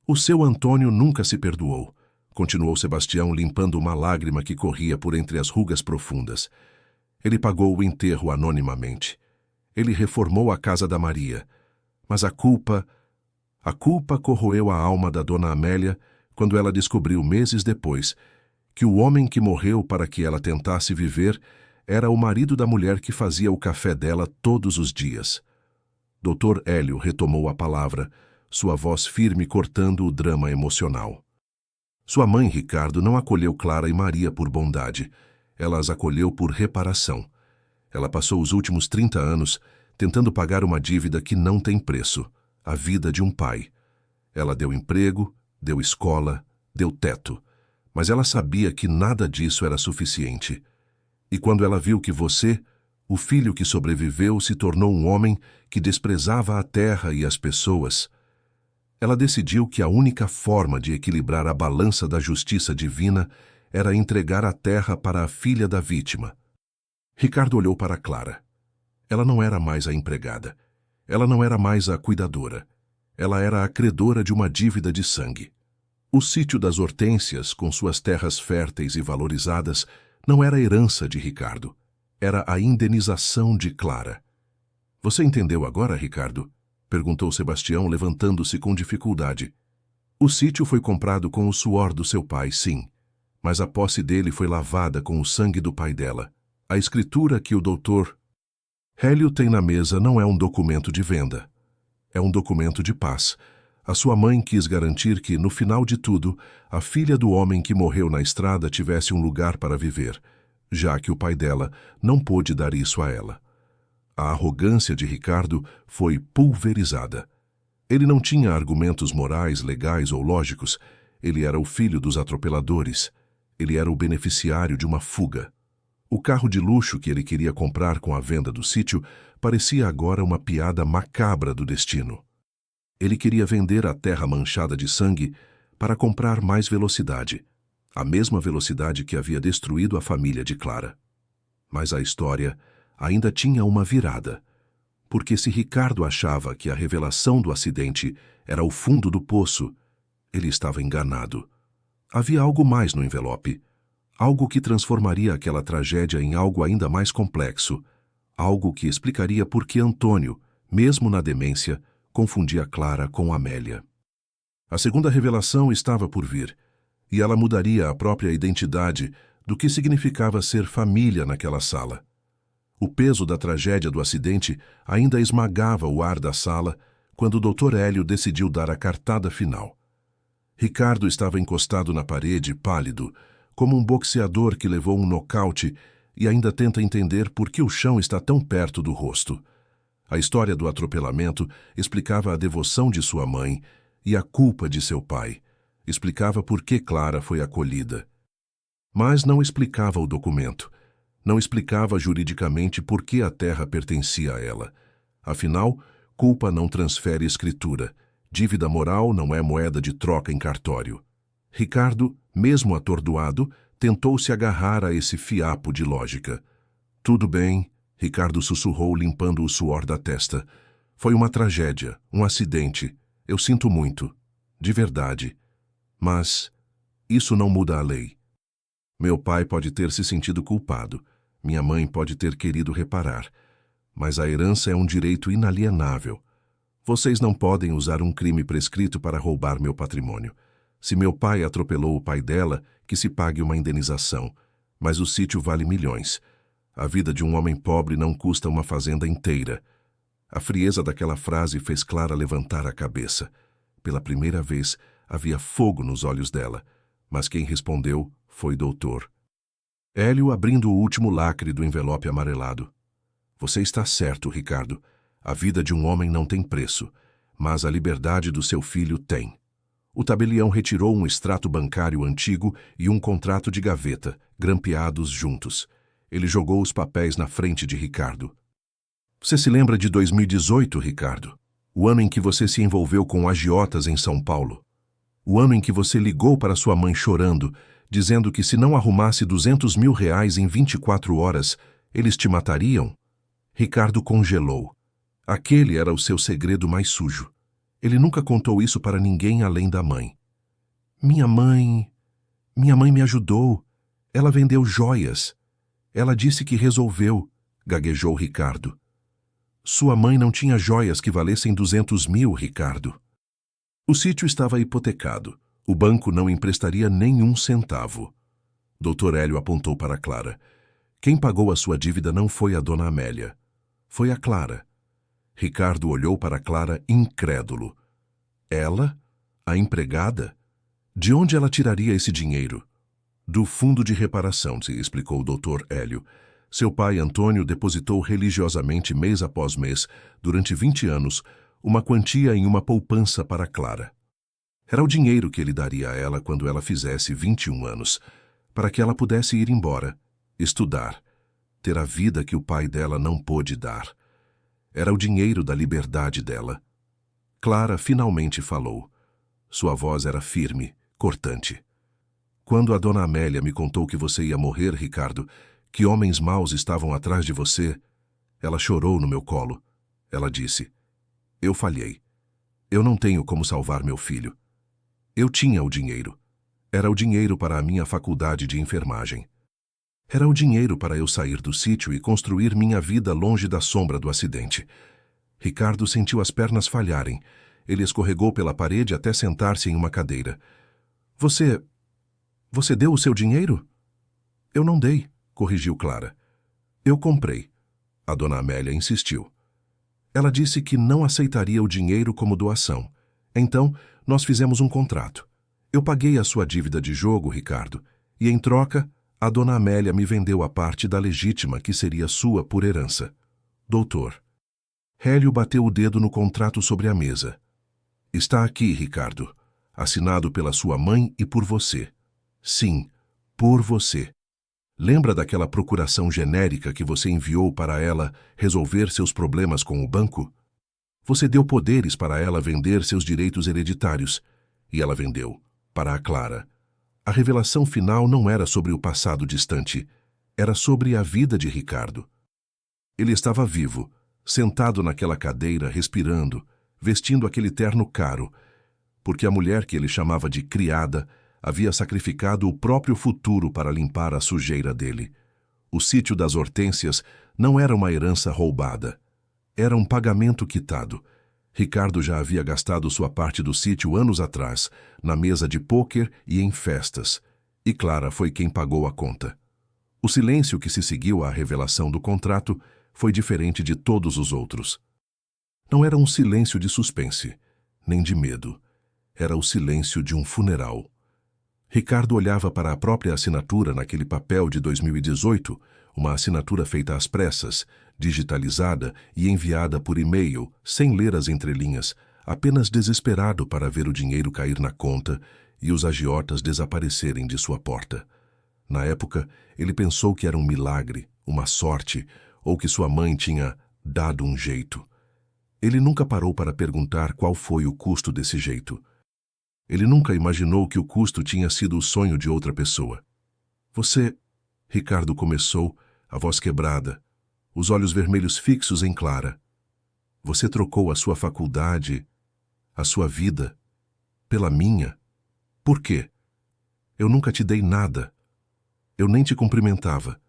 O seu Antônio nunca se perdoou, continuou Sebastião, limpando uma lágrima que corria por entre as rugas profundas. Ele pagou o enterro anonimamente. Ele reformou a casa da Maria. Mas a culpa corroeu a alma da dona Amélia quando ela descobriu meses depois que o homem que morreu para que ela tentasse viver era o marido da mulher que fazia o café dela todos os dias. Dr. Hélio retomou a palavra, sua voz firme cortando o drama emocional. Sua mãe, Ricardo, não acolheu Clara e Maria por bondade. Ela as acolheu por reparação. Ela passou os últimos 30 anos tentando pagar uma dívida que não tem preço, a vida de um pai. Ela deu emprego, deu escola, deu teto. Mas ela sabia que nada disso era suficiente. E quando ela viu que você, o filho que sobreviveu, se tornou um homem que desprezava a terra e as pessoas, ela decidiu que a única forma de equilibrar a balança da justiça divina era entregar a terra para a filha da vítima. Ricardo olhou para Clara. Ela não era mais a empregada. Ela não era mais a cuidadora. Ela era a credora de uma dívida de sangue. O sítio das Hortênsias, com suas terras férteis e valorizadas, não era a herança de Ricardo. Era a indenização de Clara. Você entendeu agora, Ricardo? Perguntou Sebastião, levantando-se com dificuldade. O sítio foi comprado com o suor do seu pai, sim. Mas a posse dele foi lavada com o sangue do pai dela. A escritura que o Dr. Hélio tem na mesa não é um documento de venda. É um documento de paz. A sua mãe quis garantir que, no final de tudo, a filha do homem que morreu na estrada tivesse um lugar para viver, já que o pai dela não pôde dar isso a ela. A arrogância de Ricardo foi pulverizada. Ele não tinha argumentos morais, legais ou lógicos. Ele era o filho dos atropeladores. Ele era o beneficiário de uma fuga. O carro de luxo que ele queria comprar com a venda do sítio parecia agora uma piada macabra do destino. Ele queria vender a terra manchada de sangue para comprar mais velocidade, a mesma velocidade que havia destruído a família de Clara. Mas a história ainda tinha uma virada, porque se Ricardo achava que a revelação do acidente era o fundo do poço, ele estava enganado. Havia algo mais no envelope, algo que transformaria aquela tragédia em algo ainda mais complexo, algo que explicaria por que Antônio, mesmo na demência, confundia Clara com Amélia. A segunda revelação estava por vir, e ela mudaria a própria identidade do que significava ser família naquela sala. O peso da tragédia do acidente ainda esmagava o ar da sala quando o Dr. Hélio decidiu dar a cartada final. Ricardo estava encostado na parede, pálido, como um boxeador que levou um nocaute e ainda tenta entender por que o chão está tão perto do rosto. A história do atropelamento explicava a devoção de sua mãe e a culpa de seu pai. Explicava por que Clara foi acolhida. Mas não explicava o documento. Não explicava juridicamente por que a terra pertencia a ela. Afinal, culpa não transfere escritura. Dívida moral não é moeda de troca em cartório. Ricardo, mesmo atordoado, tentou se agarrar a esse fiapo de lógica. Tudo bem, Ricardo sussurrou, limpando o suor da testa. Foi uma tragédia, um acidente. Eu sinto muito. De verdade. Mas isso não muda a lei. Meu pai pode ter se sentido culpado. Minha mãe pode ter querido reparar. Mas a herança é um direito inalienável. Vocês não podem usar um crime prescrito para roubar meu patrimônio. Se meu pai atropelou o pai dela, que se pague uma indenização. Mas o sítio vale milhões. A vida de um homem pobre não custa uma fazenda inteira. A frieza daquela frase fez Clara levantar a cabeça. Pela primeira vez, havia fogo nos olhos dela, mas quem respondeu foi Dr. Hélio, abrindo o último lacre do envelope amarelado. Você está certo, Ricardo. A vida de um homem não tem preço, mas a liberdade do seu filho tem. O tabelião retirou um extrato bancário antigo e um contrato de gaveta, grampeados juntos. Ele jogou os papéis na frente de Ricardo. Você se lembra de 2018, Ricardo? O ano em que você se envolveu com agiotas em São Paulo? O ano em que você ligou para sua mãe chorando, dizendo que se não arrumasse R$ 200.000 em 24 horas, eles te matariam? Ricardo congelou. Aquele era o seu segredo mais sujo. Ele nunca contou isso para ninguém além da mãe. Minha mãe me ajudou. Ela vendeu joias. Ela disse que resolveu, gaguejou Ricardo. Sua mãe não tinha joias que valessem 200.000, Ricardo. O sítio estava hipotecado. O banco não emprestaria nenhum centavo. Dr. Hélio apontou para Clara. Quem pagou a sua dívida não foi a dona Amélia. Foi a Clara. Ricardo olhou para Clara incrédulo. Ela? A empregada? De onde ela tiraria esse dinheiro? Do fundo de reparação, se explicou o Dr. Hélio. Seu pai, Antônio, depositou religiosamente mês após mês, durante 20 anos, uma quantia em uma poupança para Clara. Era o dinheiro que ele daria a ela quando ela fizesse 21 anos, para que ela pudesse ir embora, estudar, ter a vida que o pai dela não pôde dar. Era o dinheiro da liberdade dela. Clara finalmente falou. Sua voz era firme, cortante. Quando a dona Amélia me contou que você ia morrer, Ricardo, que homens maus estavam atrás de você, ela chorou no meu colo. Ela disse, eu falhei. Eu não tenho como salvar meu filho. Eu tinha o dinheiro. Era o dinheiro para a minha faculdade de enfermagem. Era o dinheiro para eu sair do sítio e construir minha vida longe da sombra do acidente. Ricardo sentiu as pernas falharem. Ele escorregou pela parede até sentar-se em uma cadeira. Você deu o seu dinheiro? Eu não dei, corrigiu Clara. Eu comprei. A dona Amélia insistiu. Ela disse que não aceitaria o dinheiro como doação. Então, nós fizemos um contrato. Eu paguei a sua dívida de jogo, Ricardo, e em troca, a dona Amélia me vendeu a parte da legítima que seria sua por herança. Doutor. Hélio bateu o dedo no contrato sobre a mesa. Está aqui, Ricardo, assinado pela sua mãe e por você. Sim, por você. Lembra daquela procuração genérica que você enviou para ela resolver seus problemas com o banco? Você deu poderes para ela vender seus direitos hereditários, e ela vendeu, para a Clara. A revelação final não era sobre o passado distante, era sobre a vida de Ricardo. Ele estava vivo, sentado naquela cadeira, respirando, vestindo aquele terno caro, porque a mulher que ele chamava de criada havia sacrificado o próprio futuro para limpar a sujeira dele. O sítio das Hortênsias não era uma herança roubada. Era um pagamento quitado. Ricardo já havia gastado sua parte do sítio anos atrás, na mesa de pôquer e em festas, e Clara foi quem pagou a conta. O silêncio que se seguiu à revelação do contrato foi diferente de todos os outros. Não era um silêncio de suspense, nem de medo. Era o silêncio de um funeral. Ricardo olhava para a própria assinatura naquele papel de 2018, uma assinatura feita às pressas, digitalizada e enviada por e-mail, sem ler as entrelinhas, apenas desesperado para ver o dinheiro cair na conta e os agiotas desaparecerem de sua porta. Na época, ele pensou que era um milagre, uma sorte, ou que sua mãe tinha dado um jeito. Ele nunca parou para perguntar qual foi o custo desse jeito. Ele nunca imaginou que o custo tinha sido o sonho de outra pessoa. Você... Ricardo começou, a voz quebrada, os olhos vermelhos fixos em Clara. Você trocou a sua faculdade, a sua vida, pela minha. Por quê? Eu nunca te dei nada. Eu nem te cumprimentava.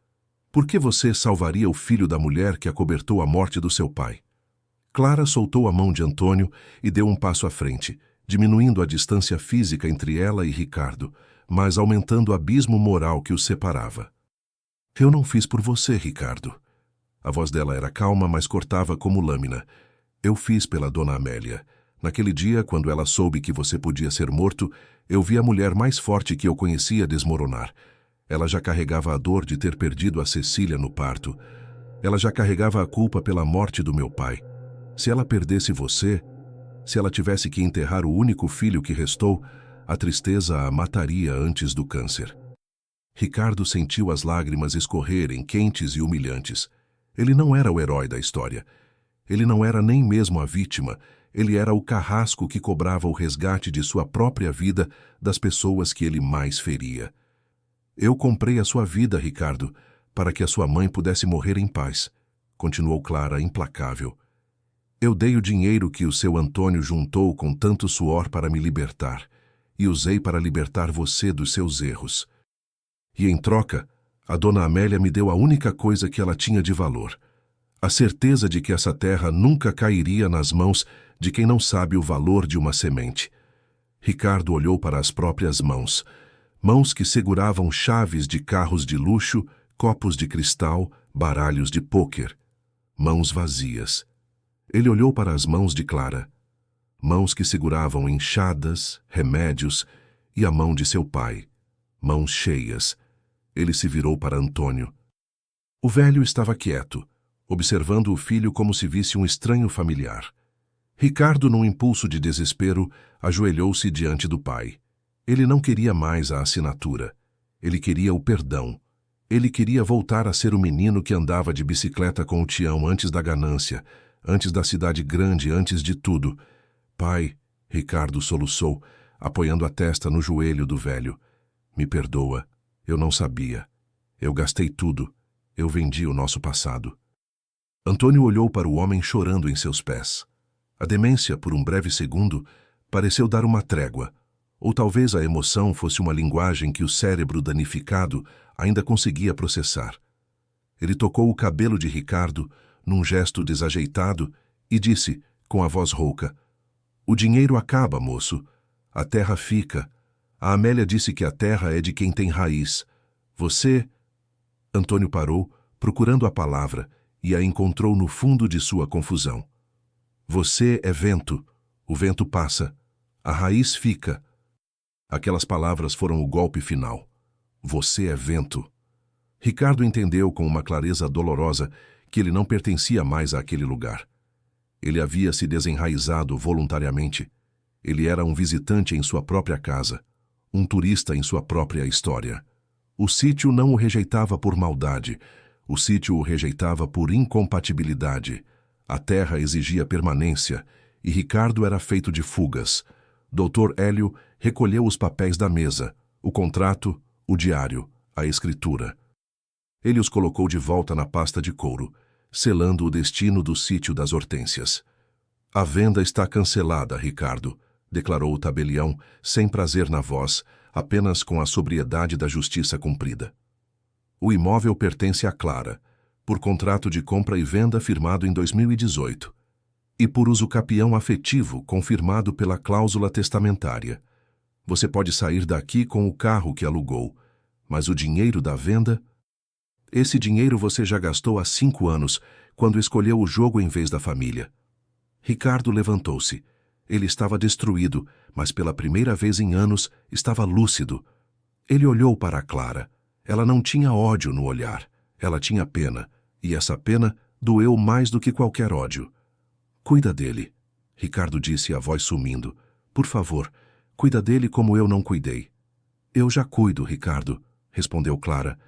Por que você salvaria o filho da mulher que acobertou a morte do seu pai? Clara soltou a mão de Antônio e deu um passo à frente, diminuindo a distância física entre ela e Ricardo, mas aumentando o abismo moral que os separava. Eu não fiz por você, Ricardo. A voz dela era calma, mas cortava como lâmina. Eu fiz pela dona Amélia. Naquele dia, quando ela soube que você podia ser morto, eu vi a mulher mais forte que eu conhecia desmoronar. Ela já carregava a dor de ter perdido a Cecília no parto. Ela já carregava a culpa pela morte do meu pai. Se ela perdesse você, se ela tivesse que enterrar o único filho que restou, a tristeza a mataria antes do câncer. Ricardo sentiu as lágrimas escorrerem, quentes e humilhantes. Ele não era o herói da história. Ele não era nem mesmo a vítima. Ele era o carrasco que cobrava o resgate de sua própria vida das pessoas que ele mais feria. Eu comprei a sua vida, Ricardo, para que a sua mãe pudesse morrer em paz, continuou Clara, implacável. Eu dei o dinheiro que o seu Antônio juntou com tanto suor para me libertar, e usei para libertar você dos seus erros. E em troca, a dona Amélia me deu a única coisa que ela tinha de valor, a certeza de que essa terra nunca cairia nas mãos de quem não sabe o valor de uma semente. Ricardo olhou para as próprias mãos, mãos que seguravam chaves de carros de luxo, copos de cristal, baralhos de pôquer. Mãos vazias. Ele olhou para as mãos de Clara, mãos que seguravam enxadas, remédios, e a mão de seu pai, mãos cheias. Ele se virou para Antônio. O velho estava quieto, observando o filho como se visse um estranho familiar. Ricardo, num impulso de desespero, ajoelhou-se diante do pai. Ele não queria mais a assinatura. Ele queria o perdão. Ele queria voltar a ser o menino que andava de bicicleta com o Tião antes da ganância, antes da cidade grande, antes de tudo. Pai, Ricardo soluçou, apoiando a testa no joelho do velho. Me perdoa. Eu não sabia. Eu gastei tudo. Eu vendi o nosso passado. Antônio olhou para o homem chorando em seus pés. A demência, por um breve segundo, pareceu dar uma trégua, ou talvez a emoção fosse uma linguagem que o cérebro danificado ainda conseguia processar. Ele tocou o cabelo de Ricardo, num gesto desajeitado, e disse, com a voz rouca, "O dinheiro acaba, moço. A terra fica. A Amélia disse que a terra é de quem tem raiz. Você..." Antônio parou, procurando a palavra, e a encontrou no fundo de sua confusão. Você é vento. O vento passa. A raiz fica. Aquelas palavras foram o golpe final. Você é vento. Ricardo entendeu com uma clareza dolorosa que ele não pertencia mais àquele lugar. Ele havia se desenraizado voluntariamente. Ele era um visitante em sua própria casa, um turista em sua própria história. O sítio não o rejeitava por maldade. O sítio o rejeitava por incompatibilidade. A terra exigia permanência, e Ricardo era feito de fugas. Dr. Hélio recolheu os papéis da mesa, o contrato, o diário, a escritura. Ele os colocou de volta na pasta de couro, selando o destino do sítio das Hortênsias. A venda está cancelada, Ricardo, declarou o tabelião, sem prazer na voz, apenas com a sobriedade da justiça cumprida. O imóvel pertence a Clara, por contrato de compra e venda firmado em 2018, e por uso capião afetivo confirmado pela cláusula testamentária. Você pode sair daqui com o carro que alugou, mas o dinheiro da venda... Esse dinheiro você já gastou há 5 anos, quando escolheu o jogo em vez da família. Ricardo levantou-se. Ele estava destruído, mas pela primeira vez em anos estava lúcido. Ele olhou para a Clara. Ela não tinha ódio no olhar. Ela tinha pena, e essa pena doeu mais do que qualquer ódio. Cuida dele, Ricardo disse, a voz sumindo. Por favor, cuida dele como eu não cuidei. Eu já cuido, Ricardo, respondeu Clara.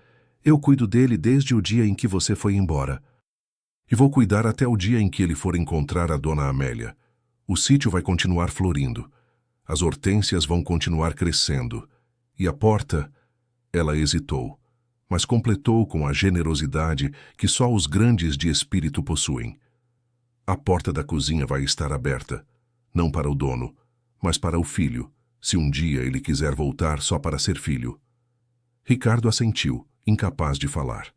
Eu cuido dele desde o dia em que você foi embora. E vou cuidar até o dia em que ele for encontrar a dona Amélia. O sítio vai continuar florindo. As hortênsias vão continuar crescendo. E a porta... Ela hesitou, mas completou com a generosidade que só os grandes de espírito possuem. A porta da cozinha vai estar aberta, não para o dono, mas para o filho, se um dia ele quiser voltar só para ser filho. Ricardo assentiu, incapaz de falar.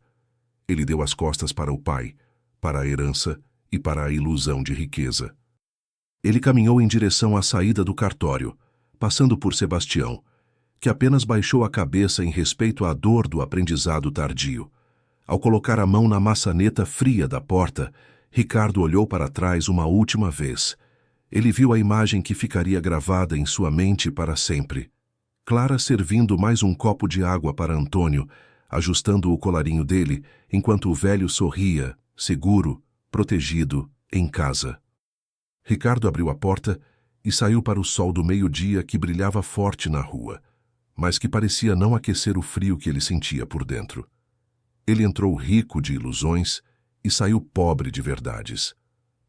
Ele deu as costas para o pai, para a herança e para a ilusão de riqueza. Ele caminhou em direção à saída do cartório, passando por Sebastião, que apenas baixou a cabeça em respeito à dor do aprendizado tardio. Ao colocar a mão na maçaneta fria da porta, Ricardo olhou para trás uma última vez. Ele viu a imagem que ficaria gravada em sua mente para sempre. Clara servindo mais um copo de água para Antônio, ajustando o colarinho dele, enquanto o velho sorria, seguro, protegido, em casa. Ricardo abriu a porta e saiu para o sol do meio-dia que brilhava forte na rua, mas que parecia não aquecer o frio que ele sentia por dentro. Ele entrou rico de ilusões e saiu pobre de verdades.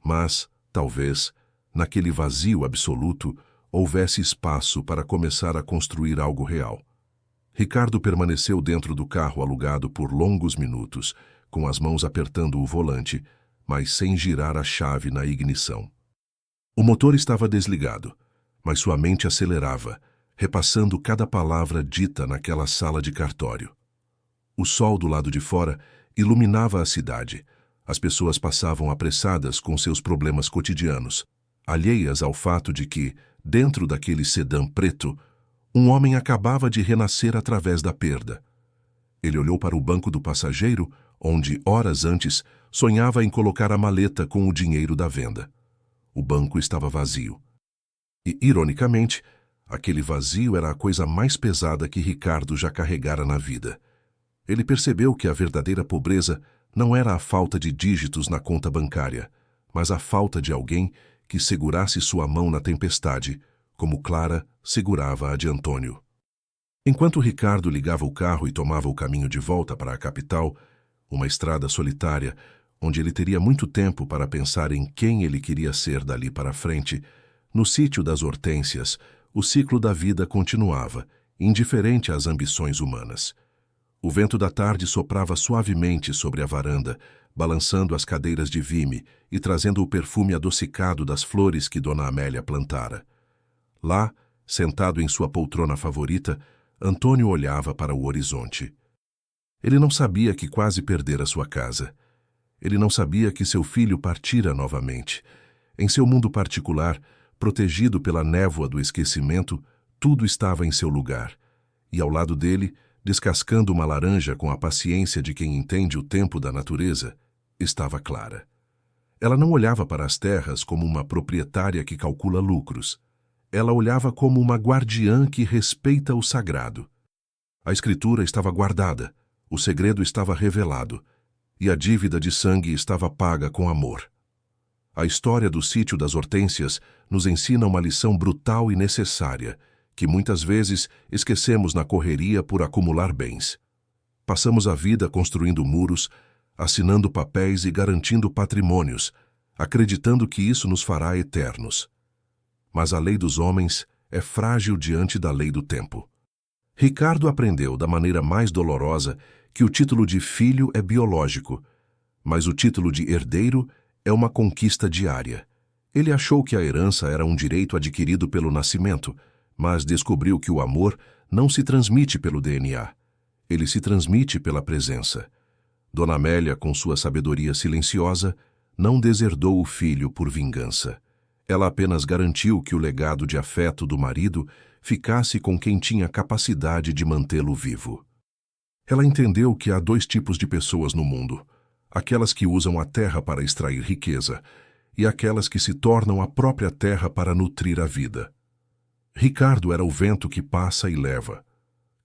Mas, talvez, naquele vazio absoluto, houvesse espaço para começar a construir algo real. Ricardo permaneceu dentro do carro alugado por longos minutos, com as mãos apertando o volante, mas sem girar a chave na ignição. O motor estava desligado, mas sua mente acelerava, repassando cada palavra dita naquela sala de cartório. O sol do lado de fora iluminava a cidade. As pessoas passavam apressadas com seus problemas cotidianos, alheias ao fato de que, dentro daquele sedã preto, um homem acabava de renascer através da perda. Ele olhou para o banco do passageiro, onde, horas antes, sonhava em colocar a maleta com o dinheiro da venda. O banco estava vazio. E, ironicamente, aquele vazio era a coisa mais pesada que Ricardo já carregara na vida. Ele percebeu que a verdadeira pobreza não era a falta de dígitos na conta bancária, mas a falta de alguém que segurasse sua mão na tempestade, como Clara segurava a de Antônio. Enquanto Ricardo ligava o carro e tomava o caminho de volta para a capital, uma estrada solitária, onde ele teria muito tempo para pensar em quem ele queria ser dali para frente, no sítio das Hortênsias, o ciclo da vida continuava, indiferente às ambições humanas. O vento da tarde soprava suavemente sobre a varanda, balançando as cadeiras de vime e trazendo o perfume adocicado das flores que Dona Amélia plantara. Lá, sentado em sua poltrona favorita, Antônio olhava para o horizonte. Ele não sabia que quase perdera sua casa. Ele não sabia que seu filho partira novamente. Em seu mundo particular, protegido pela névoa do esquecimento, tudo estava em seu lugar. E ao lado dele, descascando uma laranja com a paciência de quem entende o tempo da natureza, estava Clara. Ela não olhava para as terras como uma proprietária que calcula lucros. Ela olhava como uma guardiã que respeita o sagrado. A escritura estava guardada, o segredo estava revelado, e a dívida de sangue estava paga com amor. A história do sítio das Hortênsias nos ensina uma lição brutal e necessária, que muitas vezes esquecemos na correria por acumular bens. Passamos a vida construindo muros, assinando papéis e garantindo patrimônios, acreditando que isso nos fará eternos. Mas a lei dos homens é frágil diante da lei do tempo. Ricardo aprendeu da maneira mais dolorosa que o título de filho é biológico, mas o título de herdeiro é uma conquista diária. Ele achou que a herança era um direito adquirido pelo nascimento, mas descobriu que o amor não se transmite pelo DNA. Ele se transmite pela presença. Dona Amélia, com sua sabedoria silenciosa, não deserdou o filho por vingança. Ela apenas garantiu que o legado de afeto do marido ficasse com quem tinha capacidade de mantê-lo vivo. Ela entendeu que há dois tipos de pessoas no mundo: aquelas que usam a terra para extrair riqueza e aquelas que se tornam a própria terra para nutrir a vida. Ricardo era o vento que passa e leva.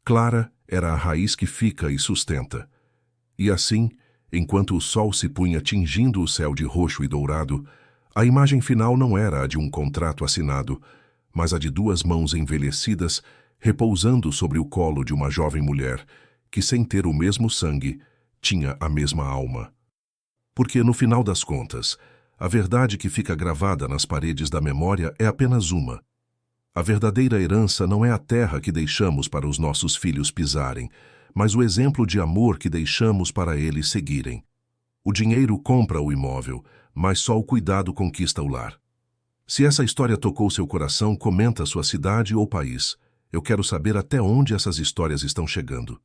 Clara era a raiz que fica e sustenta. E assim, enquanto o sol se punha tingindo o céu de roxo e dourado, a imagem final não era a de um contrato assinado, mas a de duas mãos envelhecidas repousando sobre o colo de uma jovem mulher que, sem ter o mesmo sangue, tinha a mesma alma. Porque, no final das contas, a verdade que fica gravada nas paredes da memória é apenas uma. A verdadeira herança não é a terra que deixamos para os nossos filhos pisarem, mas o exemplo de amor que deixamos para eles seguirem. O dinheiro compra o imóvel, mas só o cuidado conquista o lar. Se essa história tocou seu coração, comenta sua cidade ou país. Eu quero saber até onde essas histórias estão chegando.